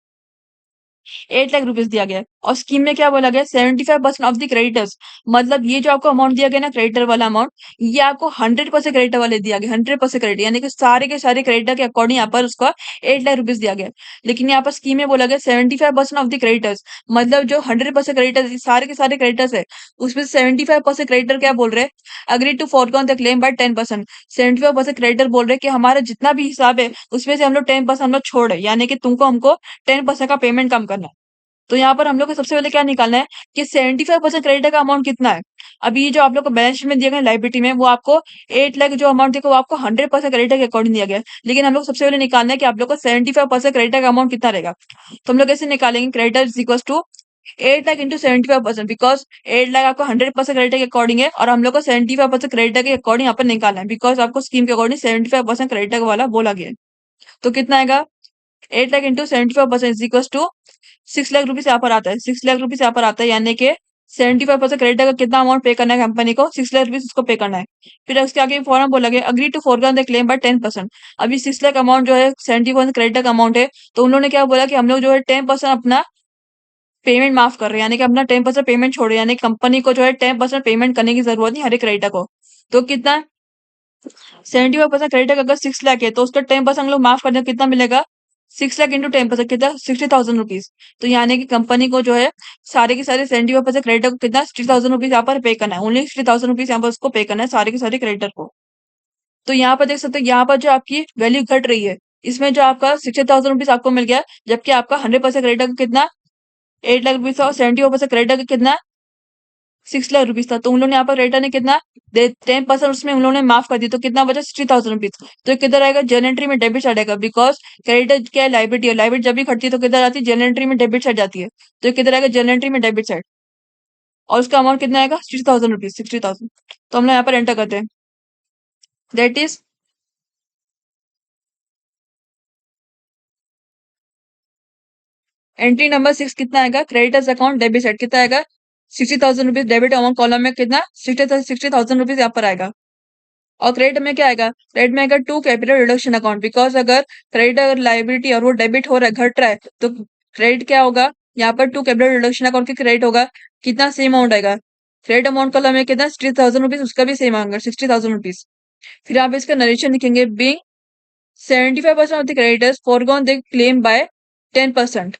8 लाख रुपीज दिया गया है। और स्कीम में क्या बोला गया, 75% ऑफ द क्रेडिटर्स, मतलब ये जो आपको अमाउंट दिया गया ना क्रेडिटर वाला अमाउंट, ये आपको 100% क्रेडिटर वाले दिया गया, 100% क्रेडिट, यानी कि सारे के सारे क्रेडिटर के अकॉर्डिंग यहाँ पर उसका 8 लाख रुपीज दिया गया है। लेकिन यहाँ पर स्कीम में बोला गया 75% ऑफ द क्रेडिटर्स, मतलब जो 100% क्रेडिटर सारे के सारे क्रेडिटर्स है, उसमें 75% क्रेडिटर क्या बोल रहे हैं, agree to forgone the claim by 10%। 75% creditor बोल रहे हैं कि हमारा जितना भी हिसाब है उसमें से हम लोग 10% हम लोग छोड़ है, यानी कि तुमको हमको 10% का पेमेंट कम करना है। तो यहाँ पर हम लोग को सबसे पहले क्या निकालना है कि 75% क्रेडिटर का अमाउंट कितना है। अभी ये जो आप लोग को बैलेंस शीट में दिया गया लाइबिलिटी में, वो आपको 8 लाख जो अमाउंट देखो वो आपको 100% क्रेडिटर के अकॉर्डिंग दिया गया है। लेकिन हम लोग सबसे पहले निकालना है कि आप लोग को 75% क्रेडिटर का अमाउंट कितना रहेगा। तो हम लोग कैसे निकालेंगे, creditor is equal to 8 lakh into 75%, because 8 lakh आपको 100% क्रेडिटर के अकॉर्डिंग है, और हम लोग को 75% क्रेडिटर के अकॉर्डिंग यहाँ पर निकालना है, बिकॉज आपको स्कीम के अकॉर्डिंग 75% क्रेडिटर वाला बोला गया है। तो कितना आएगा, 8 lakh into 75% is equal to 6 lakh rupees यहाँ पर आता है, 6 लाख रुपीज यहाँ पर आता है, यानी कि 75% क्रेडिटर का कितना अमाउंट पे करना है कंपनी को, 6 लाख रुपीज उसको पे करना है। फिर उसके आगे फॉर्म बोला गया agree to forgone the claim by 10%। अभी 6 लाख अमाउंट जो है 70% क्रेडिटर का अमाउंट है, तो उन्होंने क्या बोला कि हम लोग जो है 10% अपना पेमेंट माफ कर रहे हैं, यानी कि अपना 10% पेमेंट छोड़ रहे हैं, यानी कंपनी को जो है 10% पेमेंट करने की जरूरत नहीं हर एक क्रेडिटर को। तो कितना, 75% क्रेडिटर अगर 6 लाख है तो उसका 10% हम लोग माफ कर दें, कितना मिलेगा, 6 लाख इंटू 10% कितना, 60,000 रुपीज। तो यानी कि कंपनी को जो है सारे के सारे 75% क्रेडिटर को कितना, 60,000 रुपीज यहाँ पर पे करना है, ओनली 60,000 रुपीज यहाँ पर उसको पे करना है सारे के सारे क्रेडिटर को। तो यहाँ पर देख सकते हो, यहाँ पर जो आपकी वैल्यू घट रही है, इसमें जो आपका 60,000 रुपीज आपको मिल गया, जबकि आपका 100% क्रेडिटर का कितना, 8 लाख रुपीज था, और 74% क्रेडिटर का कितना, 6 लाख रुपीज था। तो उन लोगों ने यहाँ पर क्रेडिटर ने कितना, 10% उसमें उन लोगों ने माफ कर दी, तो कितना बचा, 60,000 रुपीज। तो ये किधर आएगा, जनरल एंट्री में डेबिट साइड आएगा, बिकॉज क्रेडिटर क्या है, लाइबिलिटी है, लाइबिलिटी जब भी घटती है तो किधर आती है, जनरल एंट्री में डेबिट साइड जाती है। तो ये किधर आएगा, जनरल एंट्री में डेबिट साइड, और उसका अमाउंट कितना आएगा, 60,000 रुपीज, 60,000। तो हम लोग यहाँ पर एंटर करते हैं, दैट इज एंट्री नंबर 6 कितना आएगा, क्रेडिटर्स अकाउंट डेबिट साइड कितना आएगा, 60,000 रुपीज डेबिट अमाउंट कॉलम में कितना 60,000 रुपीज यहाँ पर आएगा। और क्रेडिट में क्या आएगा, क्रेडिट में आएगा to capital reduction account, because अगर क्रेडिट अगर लाइबिलिटी और वो डेबिट हो रहा है, घट रहा है, तो क्रेडिट क्या होगा, यहाँ पर टू कैपिटल रिडक्शन अकाउंट के क्रेडिट होगा, कितना सेम अमाउंट आएगा, क्रेडिट अमाउंट कॉलम में कितना 60,000 रुपीज, उसका भी सेम आएगा 60,000 रुपीज। फिर आप इसका नरेशन लिखेंगे, being 75% of the creditors foregone they claim by 10%।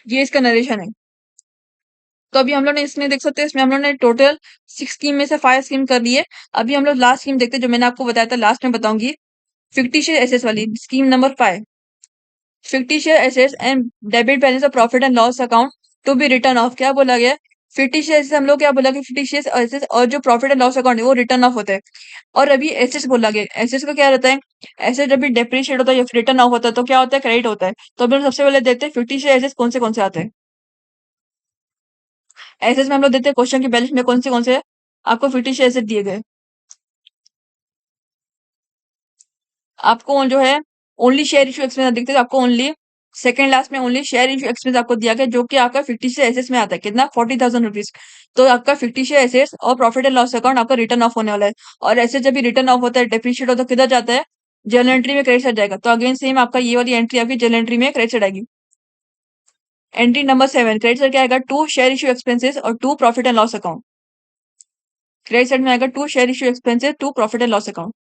ये इसका नरेशन है। तो अभी हम लोग ने इसमें देख सकते हैं, इसमें हम लोग ने टोटल 6 स्कीम में से 5 स्कीम कर ली है। अभी हम लोग लास्ट स्कीम देखते हैं, जो मैंने आपको बताया था, लास्ट में बताऊंगी, फिक्टिशियस एसेट्स वाली scheme number 5। Fictitious assets and debit balance of profit and loss account to be written off. क्या बोला गया, फिक्टिशियस हम लोग क्या बोला कि फिक्टिशियस एसेट्स और जो प्रॉफिट एंड लॉस अकाउंट है वो रिटर्न ऑफ होता है। और अभी एसेट्स बोला गया, एसेट्स का क्या रहता है, एसेट जब भी डेप्रिशिएट होता है या रिटर्न ऑफ होता है तो क्या होता है, क्रेडिट होता है। तो अभी हम सबसे पहले देखते हैं फिक्टिशियस एसेट्स कौन से आते हैं। एसेट्स में हम लोग देखते हैं क्वेश्चन के बैलेंस में कौन से आपको फिक्टिशियस एसेट दिए गए। आपको जो है ओनली शेयर इशू एक्सपेंस दिखते हैं, आपको ओनली सेकंड लास्ट में ओनली शेयर इशू एक्सपेंस आपको दिया गया, जो कि आपका 50 एसेट्स में आता है, कितना 40,000 रुपीज। तो आपका 50 एसेट्स और प्रॉफिट एंड लॉस अकाउंट आपका रिटर्न ऑफ होने वाला है। और ऐसे जब भी रिटर्न ऑफ होता है, डेप्रिशिएट होता है, तो किधर जाता है, जर्नल एंट्री में क्रेडिट साइड जाएगा। तो अगेन सेम आपका ये वाली एंट्री आपकी जर्नल एंट्री में क्रेडिट साइड आएगी। एंट्री नंबर 7 क्रेडिट साइड क्या आएगा, टू शेयर इशू एक्सपेंसेस और to profit and loss account. Credit side में आएगा to share issue expenses, to profit and loss account.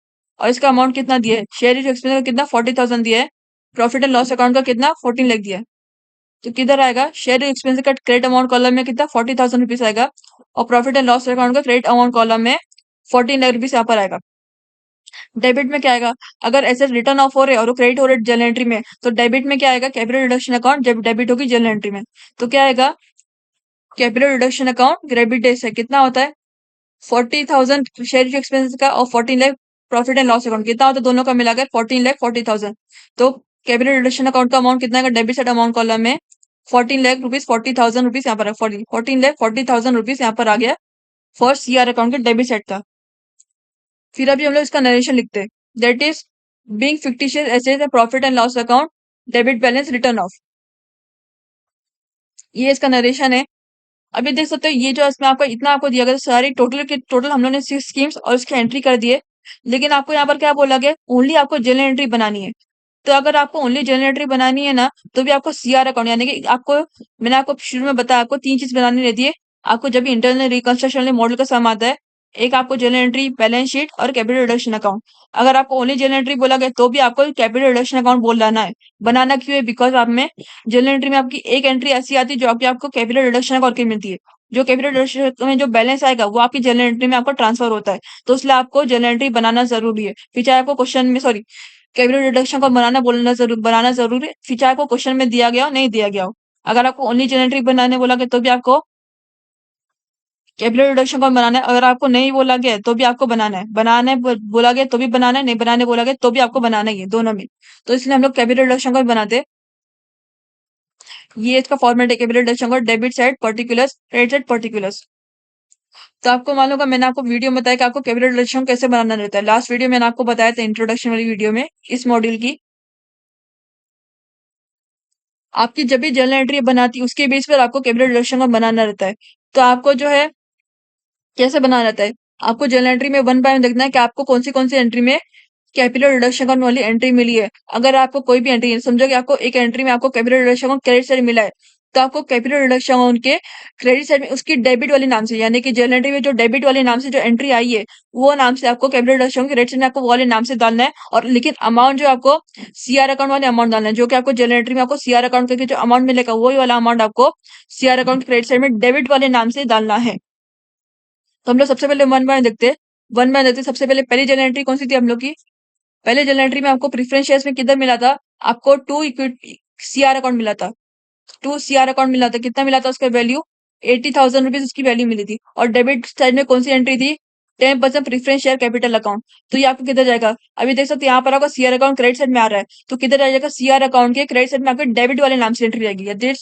और इसका अमाउंट कितना दिया है, शेयर इशू एक्सपेंस का कितना 40,000 दिया है, प्रॉफिट एंड लॉस अकाउंट का कितना 14 लाख दिया है। तो किधर आएगा, शेयर एक्सपेंस का क्रेडिट अमाउंट कॉलम में कितना 40,000 रुपीज आएगा, और प्रॉफिट एंड लॉस अकाउंट का क्रेडिट अमाउंट कॉलम में 14 लाख रुपीज यहाँ पर आएगा। डेबिट में क्या आएगा, अगर एसेट रिटर्न ऑफ हो रहे और वो क्रेडिट हो रहे जनरल एंट्री में, तो डेबिट में क्या आएगा, कैपिटल रिडक्शन अकाउंट, जब डेबिट होगी जनरल एंट्री में, तो क्या आएगा, capital reduction account debit days है, कितना होता है 40,000 शेयर एक्सपेंस का, और 14 lakh profit and loss account कितना होता है, दोनों का मिलाकर 14,40,000। तो कैपिटल रिडक्शन अकाउंट का अमाउंट कितना है, डेबिट साइड अमाउंट कॉलम में 14 लाख रुपीज 40,000 रुपीज यहाँ पर 14 लाख 40,000 रुपीज यहाँ पर आ गया फॉर सीआर अकाउंट के डेबिट साइड का। फिर अभी हम लोग इसका नरेशन लिखते हैं, that is being fictitious assets profit and loss account debit balance return off. ये इसका नरेशन है। अभी देख सकते हो, ये जो इसमें आपको इतना आपको दिया गया, सारी टोटल के टोटल हम लोग ने 6 स्कीम्स और उसकी एंट्री कर दिए। लेकिन आपको यहाँ पर क्या बोला गया, ओनली आपको जनरल एंट्री बनानी है। तो अगर आपको ओनली जनरल एंट्री बनानी है ना, तो भी आपको सीआर अकाउंट, यानी कि आपको, मैंने आपको शुरू में बताया, आपको 3 चीज बनानी रहती है। आपको जब भी इंटरनल रिकंस्ट्रक्शन मॉडल का सम आता है, एक आपको जनरल एंट्री, बैलेंस शीट और कैपिटल रिडक्शन अकाउंट। अगर आपको ओनली जनरल एंट्री बोला गया, तो भी आपको कैपिटल रिडक्शन अकाउंट बोलना है। बनाना क्यों है, बिकॉज आप में जनरल एंट्री में आपकी एक एंट्री ऐसी आती है जो आपकी आपको कैपिटल रिडक्शन अकाउंट की मिलती है। जो कैपिटल रिडक्शन में जो बैलेंस आएगा वो आपकी जनरल एंट्री में आपको ट्रांसफर होता है। तो इसलिए आपको जनरल एंट्री बनाना जरूरी है, फिर चाहे आपको क्वेश्चन में, सॉरी, कैपिटल रिडक्शन को बनाना जरूरी है, फिर चाहे आपको क्वेश्चन में दिया गया हो नहीं दिया गया हो। अगर आपको ओनली जनरल एंट्री बनाने बोला गया, तो भी आपको कैपिटल रिडक्शन को बनाना है। अगर आपको नहीं बोला गया है, तो भी आपको बनाना है। बोला गया तो भी बनाना है, नहीं बनाने बोला गया तो भी आपको बनाना ही है, दोनों में। तो इसलिए हम लोग कैपिटल रिडक्शन को भी बनाते हैं। ये इसका फॉर्मेट है, कैपिटल रिडक्शन का, debit side particulars, credit side particulars. तो आपको मालूम होगा, मैंने आपको वीडियो में बताया कि आपको कैपिटल रिडक्शन कैसे बनाना रहता है। लास्ट वीडियो मैंने आपको बताया था, इंट्रोडक्शन वाली वीडियो में, इस मॉड्यूल की। आपकी जब भी जर्नल एंट्री बनाती है, उसके बेस पर आपको कैपिटल रिडक्शन का बनाना रहता है। तो आपको जो है कैसे बनाना रहता है, आपको जर्नल एंट्री में वन बाय वन देखना है कि आपको कौन सी एंट्री में कैपिटल रिडक्शन अकाउंट वाली एंट्री मिली है। अगर आपको कोई भी एंट्री, समझो कि आपको एक एंट्री में आपको capital reduction account credit side मिला है, तो आपको कैपिटल रिडक्शन अकाउंट के क्रेडिट साइड में उसकी डेबिट वाले नाम से, यानी कि जर्नल एंट्री में जो डेबिट वाले नाम से जो एंट्री आई है, वो नाम से आपको कैपिटल रिडक्शन के क्रेडिट साइड में आपको वो वाले नाम से डालना है। और लेकिन अमाउंट जो आपको सीआर अकाउंट वाले अमाउंट डालना है, जो कि आपको जर्नल एंट्री में आपको सीआर अकाउंट करके जो अमाउंट मिलेगा, वही वाला अमाउंट आपको सीआर अकाउंट क्रेडिट साइड में डेबिट वाले नाम से डालना है। तो हम लोग सबसे पहले वन बाय देखते, सबसे पहले पहली जर्नल एंट्री कौन सी थी हम लोग की, पहले जनरल एंट्री में आपको प्रेफरेंस शेयर्स में किधर मिला था, आपको टू इक्विटी सीआर अकाउंट मिला था, टू सीआर अकाउंट मिला था। कितना मिला था, उसका वैल्यू 80,000 रुपीज उसकी वैल्यू मिली थी। और डेबिट साइड में कौन सी एंट्री थी, 10% प्रेफरेंस शेयर कैपिटल अकाउंट। तो ये आपको किधर जाएगा, अभी देख सकते हैं यहाँ पर आपका सीआर अकाउंट क्रेडिट साइड में आ रहा है, तो किधर आ जाएगा, सीआर अकाउंट के क्रेडिट साइड में आपके डेबिट वाले नाम से एंट्री आएगी।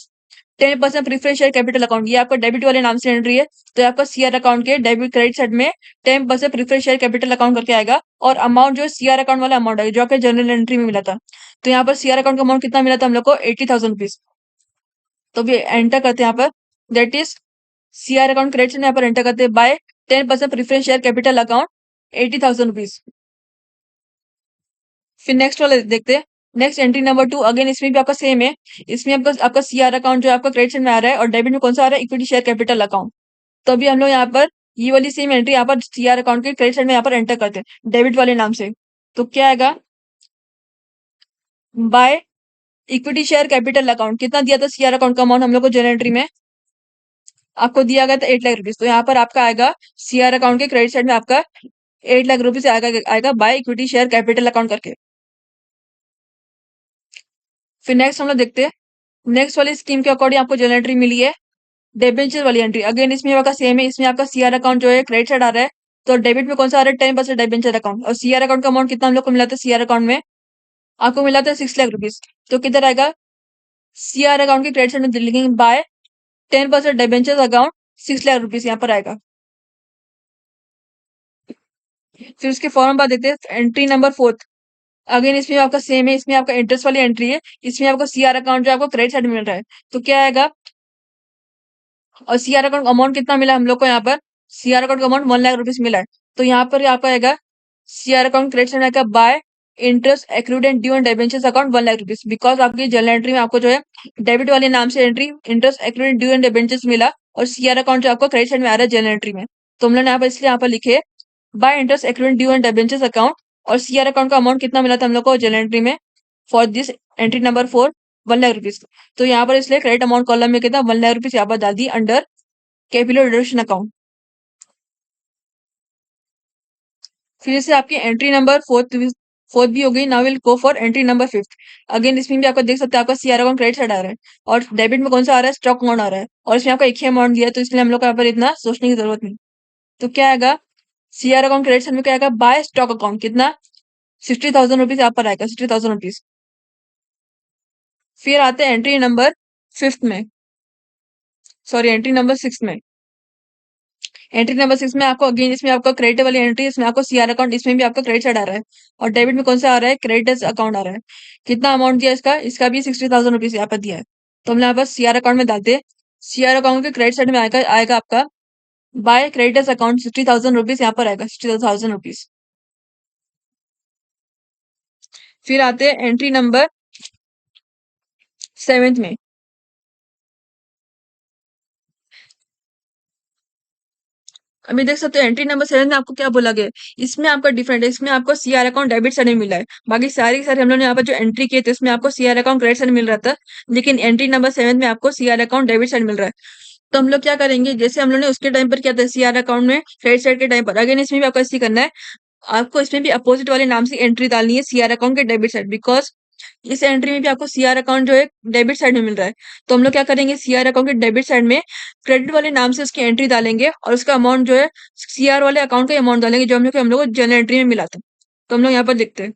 10% प्रीफरेंस शेयर कैपिटल अकाउंट, ये आपका डेबिट वाले नाम से एंट्री है, तो ये आपका सीआर अकाउंट के डेबिट क्रेडिट साइड में 10% प्रीफरेंस शेयर कैपिटल अकाउंट करके आएगा, और अमाउंट जो सीआर अकाउंट वाला अमाउंट है जो आपके जनरल एंट्री में मिला था। तो यहाँ पर सीआर अकाउंट का अमाउंट कितना मिला था हम लोग को, 80,000 रुपीज। तो भी एंटर करते हैं यहाँ पर, that is CR account credit side में यहाँ पर एंटर करते हैं by 10% preference share capital account 80,000 rupees. फिर नेक्स्ट वाला देखते हैं, नेक्स्ट एंट्री नंबर 2, अगेन इसमें भी आपका सेम है। इसमें आपका आपका सीआर अकाउंट जो है आपका क्रेडिट साइड में आ रहा है, और डेबिट में कौन सा आ रहा है, इक्विटी शेयर कैपिटल अकाउंट। तो अभी हम लोग यहाँ पर ये वाली सेम एंट्री यहाँ पर सीआर अकाउंट के क्रेडिट साइड में यहाँ पर एंटर करते हैं डेबिट वाले नाम से। तो क्या आएगा, by equity share capital account, कितना दिया था सीआर अकाउंट का अमाउंट हम लोग को जनरल एंट्री में, आपको दिया गया था 8 लाख रुपीज। तो यहाँ पर आपका आएगा सीआर अकाउंट के क्रेडिट साइड में आपका 8 लाख रुपीज आएगा आएगा by equity share capital account करके। फिर नेक्स्ट हम लोग देखते हैं, नेक्स्ट वाली स्कीम के अकॉर्डिंग आपको जनरल एंट्री मिली है डेबेंचर वाली एंट्री। अगेन इसमें आपका सेम है, इसमें आपका सीआर अकाउंट जो है क्रेडिट साइड आ रहा है, तो डेबिट में कौन सा आ रहा है, 10% डेबेंचर अकाउंट, और सीआर अकाउंट का अमाउंट कितना हम लोग को मिला था, सीआर अकाउंट में आपको मिला था 6 लाख रुपीज। तो किधर आएगा, सीआर अकाउंट के क्रेडिट साइड में लिखेंगे by 10% debenture account 6 lakh rupees यहाँ पर आएगा। फिर उसके फॉर्म बाद देखते हैं एंट्री नंबर 4। अगेन इसमें आपका सेम है, इसमें आपका इंटरेस्ट वाली एंट्री है, इसमें आपको सीआर अकाउंट जो आपको क्रेडिट साइड में मिल रहा है। तो क्या आएगा, और सीआर अकाउंट अमाउंट कितना मिला हम लोग को, यहाँ पर सीआर अकाउंट का अमाउंट 1 लाख रुपीज मिला है। तो यहाँ पर आपका आएगा सीआर अकाउंट क्रेडिट साइड में आएगा bye interest accrued and due and debentures account 1 lakh rupees, because आपकी जनरल एंट्री में आपको जो है डेबिट वाले नाम से entry interest accrued and due and debentures मिला, और सीआर अकाउंट जो आपको क्रेडिट साइड में आ रहा है जनरल एंट्री में। तो हम लोग यहाँ पर इसलिए यहाँ पर लिखे bye interest accrued due and debentures account, और सीआर अकाउंट का अमाउंट कितना मिला था हम लोग को जनरल एंट्री में for this entry number 4, 1 lakh rupees. तो यहाँ पर इसलिए क्रेडिट अमाउंट कॉलम में कितना 1 लाख रुपीज यहाँ पर डाल the under capital reduction account. फिर से आपकी एंट्री नंबर फोर्थ भी हो गई। Now will go for entry number 5। Again इसमें भी आपको देख सकते हैं आपका सीआर अकाउंट क्रेडिट साइड आ रहा है, और डेबिट में कौन सा आ रहा है, स्टॉक अमाउंट आ रहा है, और इसमें आपका एक ही अमाउंट दिया है, तो इसलिए हम लोग को यहाँ पर इतना सोचने की जरूरत नहीं। तो क्या आएगा, सीआर अकाउंट क्रेडिट साइड में क्या आएगा, बाय स्टॉक अकाउंट कितना 60,000 रुपीज यहाँ पर आएगा, 60,000 रुपीज। फिर आते हैं एंट्री नंबर 5 में, सॉरी एंट्री नंबर 6 में। एंट्री नंबर 6 में आपको अगेन इसमें आपका क्रेडिट वाली एंट्री, इसमें आपको सीआर अकाउंट, इसमें भी आपका क्रेडिट साइड आ रहा है, और डेबिट में कौन सा आ रहा है, क्रेडिट अकाउंट आ रहा है। कितना अमाउंट दिया इसका, इसका भी 60,000 रुपीज यहाँ पर दिया है। तो हम यहाँ पर सीआर अकाउंट में डालते हैं, सीआर अकाउंट के क्रेडिट साइड में आएगा आएगा आपका बाय क्रेडिटर्स अकाउंट 60,000 रुपीज यहाँ पर आएगा, 60,000 रुपीज। फिर आते हैं एंट्री नंबर 7 में। अभी देख सकते हो एंट्री नंबर 7 में आपको क्या बोला गया है, इसमें आपका डिफरेंट है, इसमें आपको सीआर अकाउंट डेबिट साइड में मिला है, बाकी सारी की सारी हम लोग ने यहाँ पर जो एंट्री किए थे इसमें आपको सीआर अकाउंट क्रेडिट साइड मिल रहा था, लेकिन एंट्री नंबर 7 में आपको सीआर अकाउंट डेबिट साइड मिल रहा है। तो हम लोग क्या करेंगे, जैसे हम लोग ने उसके टाइम पर किया था सीआर अकाउंट में क्रेडिट साइड के टाइम पर, अगेन इसमें भी आपको ऐसे ही करना है। आपको इसमें भी अपोजिट वाले नाम से एंट्री डालनी है सीआर अकाउंट के डेबिट साइड, बिकॉज इस एंट्री में भी आपको सीआर अकाउंट जो है डेबिट साइड में मिल रहा है। तो हम लोग क्या करेंगे, सीआर अकाउंट के डेबिट साइड में क्रेडिट वाले नाम से उसकी एंट्री डालेंगे, और उसका अमाउंट जो है सीआर वाले अकाउंट का अमाउंट डालेंगे जो हम लोग को जनरल एंट्री में मिला था। तो हम लोग यहाँ पर लिखते हैं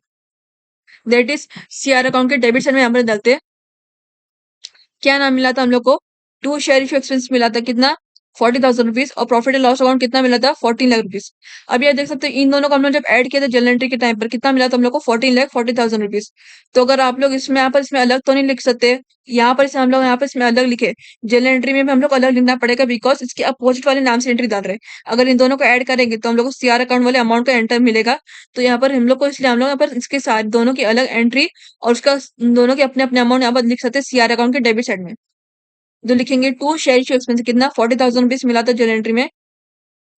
दैट इज सीआर अकाउंट के डेबिट साइड में यहाँ पर डालते हैं, क्या नाम मिला था हम लोग को, टू शेयर इशू एक्सपेंस मिला था कितना 40,000 रुपीज, और प्रॉफिट एंड लॉस अकाउंट कितना मिला था 14 लाख रुपीज। अब ये देख सकते हो इन दोनों को हम लोग जब ऐड किया था जनरल एंट्री के टाइम पर कितना मिला था हम लोग को 14,40,000 रुपीज। तो अगर आप लोग इसमें यहाँ पर इसमें अलग तो नहीं लिख सकते, यहाँ पर इसमें हम लोग यहाँ पर इसमें अलग लिखे, जनरल एंट्री में भी हम लोग को अलग लिखना पड़ेगा, बिकॉज इसके अपोजिट वाले नाम से एंट्री डाल रहे हैं। अगर इन दोनों को ऐड करेंगे तो हम लोग को सीआर अकाउंट वाले अमाउंट का एंटर मिलेगा। तो यहाँ पर हम लोग को इसलिए हम लोग यहाँ पर इसके साथ दोनों की अलग एंट्री, और उसका दोनों के अपने अपने अमाउंट यहाँ पर लिख सकते हैं सीआर अकाउंट के डेबिट साइड में। जो लिखेंगे टू शेयर इशू एक्सपेंस कितना 40,000 रुपीज मिला था जनरल एंट्री में।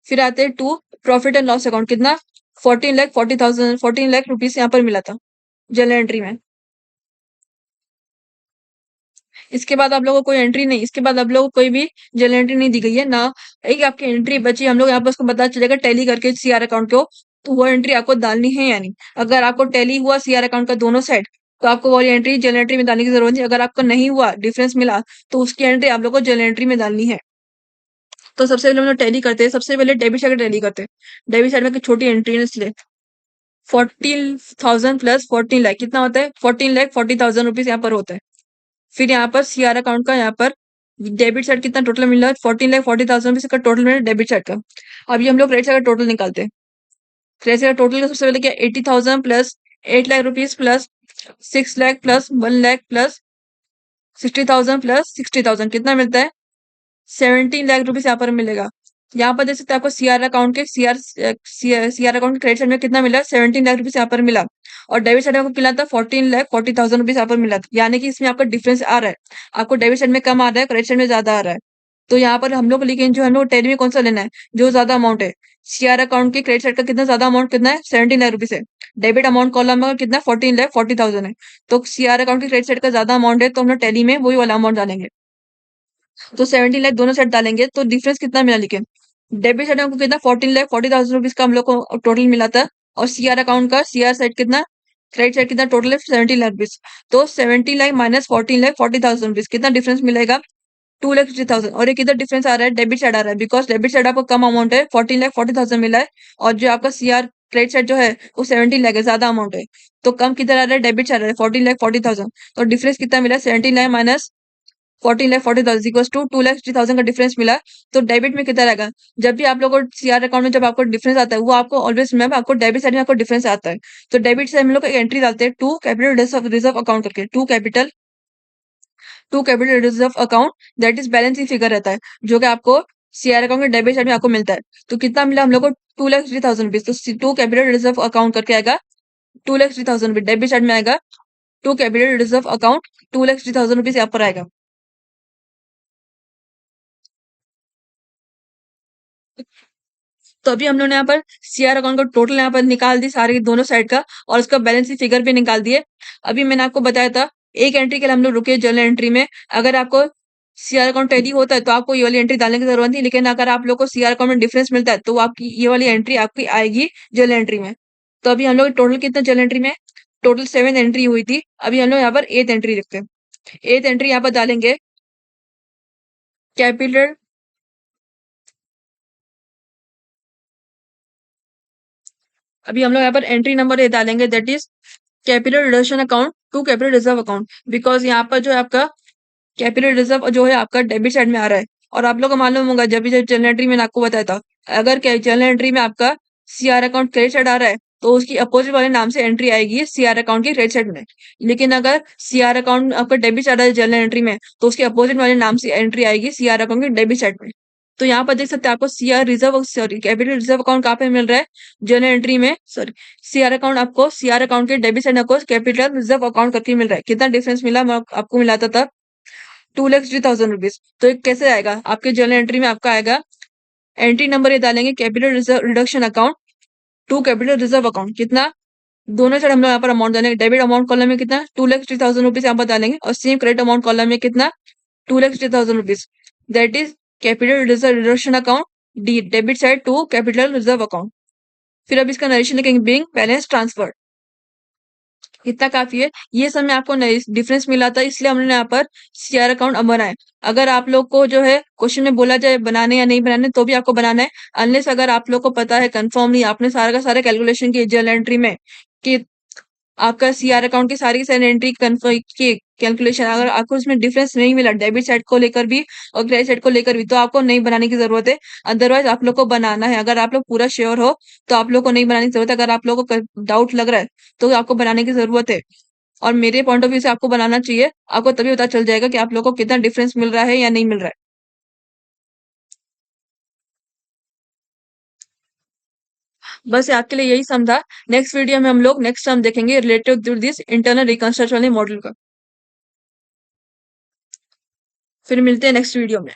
फिर आते हैं to profit and loss account कितना 14,40,000 14 लाख रुपीज यहाँ पर मिला था जनरल एंट्री में। इसके बाद आप लोगों को कोई एंट्री नहीं, इसके बाद आप लोगों को कोई भी जनरल एंट्री नहीं दी गई है ना, एक आपकी एंट्री बची, हम लोग यहाँ पर उसको पता चलेगा टैली करके सीआर अकाउंट को, तो वो एंट्री आपको डालनी है या नहीं। अगर आपको टैली हुआ सीआर अकाउंट का दोनों साइड, तो आपको वो एंट्री जनरल एंट्री में डालने की जरूरत नहीं। अगर आपको नहीं हुआ, डिफरेंस मिला, तो उसकी एंट्री आप लोग को जनरल एंट्री में डालनी है। तो सबसे पहले हम लोग टैली करते हैं, सबसे पहले डेबिट साइड टैली करते हैं। डेबिट साइड में एक छोटी एंट्री है इसलिए 14,000 प्लस 14 लाख कितना होता है, 14,40,000 रुपीज यहाँ पर होता है। फिर यहाँ पर सीआर अकाउंट का यहाँ पर डेबिट साइड कितना टोटल मिल रहा है, 14,40,000 रुपीज का टोटल मिल रहा है डेबिट साइड का। अभी हम लोग क्रेडिट साइड का टोटल निकालते हैं। क्रेडिट साइड का टोटल का सबसे पहले क्या, 80,000 plus 8 lakh rupees plus 6 lakh plus 1 lakh plus 60,000 plus 60,000 कितना मिलता है, 17 लाख रुपीज यहाँ पर मिलेगा। यहाँ पर देख सकते हैं आपको सीआर अकाउंट के सीआर अकाउंट के क्रेडिट साइड में कितना मिला, 17 लाख रुपीज यहाँ पर मिला। और डेबिट साइड में आपको मिला था 14,40,000 रुपीज यहाँ पर मिला था। यानी कि इसमें आपका डिफरेंस आ रहा है, आपको डेबिट साइड में कम आ रहा है, क्रेडिट साइड में ज्यादा आ रहा है। तो यहाँ पर हम लोग लेकिन जो हम लोग टेली में कौन सा लेना है, जो ज्यादा अमाउंट है। सीआर अकाउंट के क्रेडिट साइड का कितना ज्यादा अमाउंट कितना है, 17 लाख रुपीज है। डेबिट अमाउंट कॉलम में कितना 14,40,000 है। तो सीआर अकाउंट के क्रेडिट साइड का ज्यादा अमाउंट है, तो हम लोग टेली में वही वाला अमाउंट डालेंगे। तो 17 लाख दोनों साइड डालेंगे तो डिफरेंस कितना मिला, लेकिन डेबिट साइड में हमको कितना 14,40,000 रुपीज का हम लोग को टोटल मिला था। और सीआर अकाउंट का सीआर साइड कितना, क्रेडिट साइड कितना टोटल है 17 लाख रुपीज। तो 17 लाख माइनस 14,40,000 रुपीज कितना डिफरेंस मिलेगा, 2,60,000। और ये किधर डिफरेंस आ रहा है, डेबिट साइड आ रहा है, बिकॉज डेबिट साइड आपको कम अमाउंट है, 14,40,000 मिला है। और जो आपका सीआर क्रेडिट साइड जो है वो 17 लाख है, ज्यादा अमाउंट है। तो कम किधर आ रहा है, डेबिट साइड आ रहा है, 14,40,000। तो डिफरेंस कितना मिला, 17 लाख माइनस 14,40,000 इक्वल्स टू 2,60,000 का डिफरेंस मिला। तो डेबिट में कितना रहेगा, जब भी आप लोगों को सीआर अकाउंट में जब आपको डिफरेंस आता है, वो आपको ऑलवेज मैम आपको डेबिट साइड में आपको डिफरेंस आता है। तो डेबिट साइड में हम लोग एक एंट्री डालते हैं, टू कैपिटल रिजर्व अकाउंट करके, to capital reserve account, that is balance ही फिगर रहता है, जो कि आपको सीआर अकाउंट के डेबिट साइड में आपको मिलता है। तो कितना मिला हम लोग को, 2,60,000 रुपीज। तो टू कैपिटल रिजर्व अकाउंट करके आएगा 2,60,000 रुपीज, डेबिट साइड में आएगा to capital reserve account 2,60,000 rupees यहाँ पर आएगा। तो अभी हम लोग ने यहाँ पर सीआर अकाउंट का टोटल यहाँ पर निकाल दी सारे दोनों साइड का, और उसका बैलेंस की फिगर भी निकाल दिए। अभी मैंने आपको बताया था एक एंट्री के लिए हम लोग रुके जर्नल एंट्री में। अगर आपको सीआर अकाउंट टैली होता है तो आपको ये वाली एंट्री डालने की जरूरत नहीं, लेकिन अगर आप लोग को सीआर अकाउंट में डिफरेंस मिलता है तो आपकी ये वाली एंट्री आपकी आएगी जर्नल एंट्री में। तो अभी हम लोग टोटल कितना जर्नल एंट्री में, टोटल 7 एंट्री हुई थी। अभी हम लोग यहाँ पर 8th एंट्री लिखते हैं। 8th एंट्री यहाँ पर डालेंगे कैपिटल, अभी हम लोग यहाँ पर एंट्री नंबर ये डालेंगे, that is capital reduction account to capital reserve account. Because यहाँ पर जो है आपका कैपिटल रिजर्व जो है आपका डेबिट साइड में आ रहा है। और आप लोग को मालूम होगा जब भी जब जनरल एंट्री मैंने आपको बताया था, अगर जनरल एंट्री में आपका सीआर अकाउंट क्रेडिट साइड आ रहा है तो उसकी अपोजिट वाले नाम से एंट्री आएगी सीआर अकाउंट की क्रेडिट साइड में। लेकिन अगर सीआर अकाउंट आपका डेबिट साइड आ रहा है जनरल एंट्री में, तो उसके अपोजिट वाले नाम से एंट्री आएगी सीआर अकाउंट की डेबिट साइड में। तो यहाँ पर देख सकते हैं आपको CR reserve, sorry capital reserve account कहाँ पे मिल रहा है, जनरल एंट्री में, सॉरी सीआर अकाउंट आपको सीआर अकाउंट के डेबिट साइड आपको कैपिटल रिजर्व अकाउंट करके मिल रहा है। कितना डिफरेंस मिला, आपको मिला था 2,60,000 रुपीज। तो ये कैसे आएगा, आपके जर्नल एंट्री में आपका आएगा, एंट्री नंबर ये डालेंगे capital reserve reduction account to capital reserve account, कितना दोनों साइड हम लोग यहाँ पर अमाउंट डालेंगे। डेबिट अमाउंट कॉलम में कितना 2,60,000 रुपीज यहाँ पर डालेंगे, और सेम क्रेडिट अमाउंट कॉलम में कितना 2,60,000 rupees, that is capital reserve reduction account D, debit side to capital reserve account. फिर अब इसका नरेशन लिखेंगे, बिंग बैलेंस ट्रांसफर, इतना काफी है। ये सब में आपको डिफरेंस मिला था, इसलिए हमने यहाँ पर सीआर अकाउंट अब बनाए। अगर आप लोग को जो है क्वेश्चन में बोला जाए बनाने या नहीं बनाने, तो भी आपको बनाना है। अनलेस अगर आप लोग को पता है कंफर्मली, आपने सारा का सारा कैलकुलेशन किया जर्नल एंट्री में कि आपका सीआर अकाउंट की सारी की सारी एंट्री कन्फर्म की कैलकुलेशन, अगर आपको इसमें डिफरेंस नहीं मिला डेबिट साइड को लेकर भी और क्रेडिट साइड को लेकर भी, तो आपको नहीं बनाने की जरूरत है। अदरवाइज आप लोग को बनाना है। अगर आप लोग पूरा श्योर हो तो आप लोग को नहीं बनाने की जरूरत है। अगर आप लोग को डाउट लग रहा है तो आपको बनाने की जरूरत है। और मेरे पॉइंट ऑफ व्यू से आपको बनाना चाहिए, आपको तभी पता चल जाएगा कि आप लोग को कितना डिफरेंस मिल रहा है या नहीं मिल रहा है। बस आपके लिए यही सम था। नेक्स्ट वीडियो में हम लोग नेक्स्ट सम देखेंगे related to this internal reconstruction वाले मॉडल का। फिर मिलते हैं नेक्स्ट वीडियो में।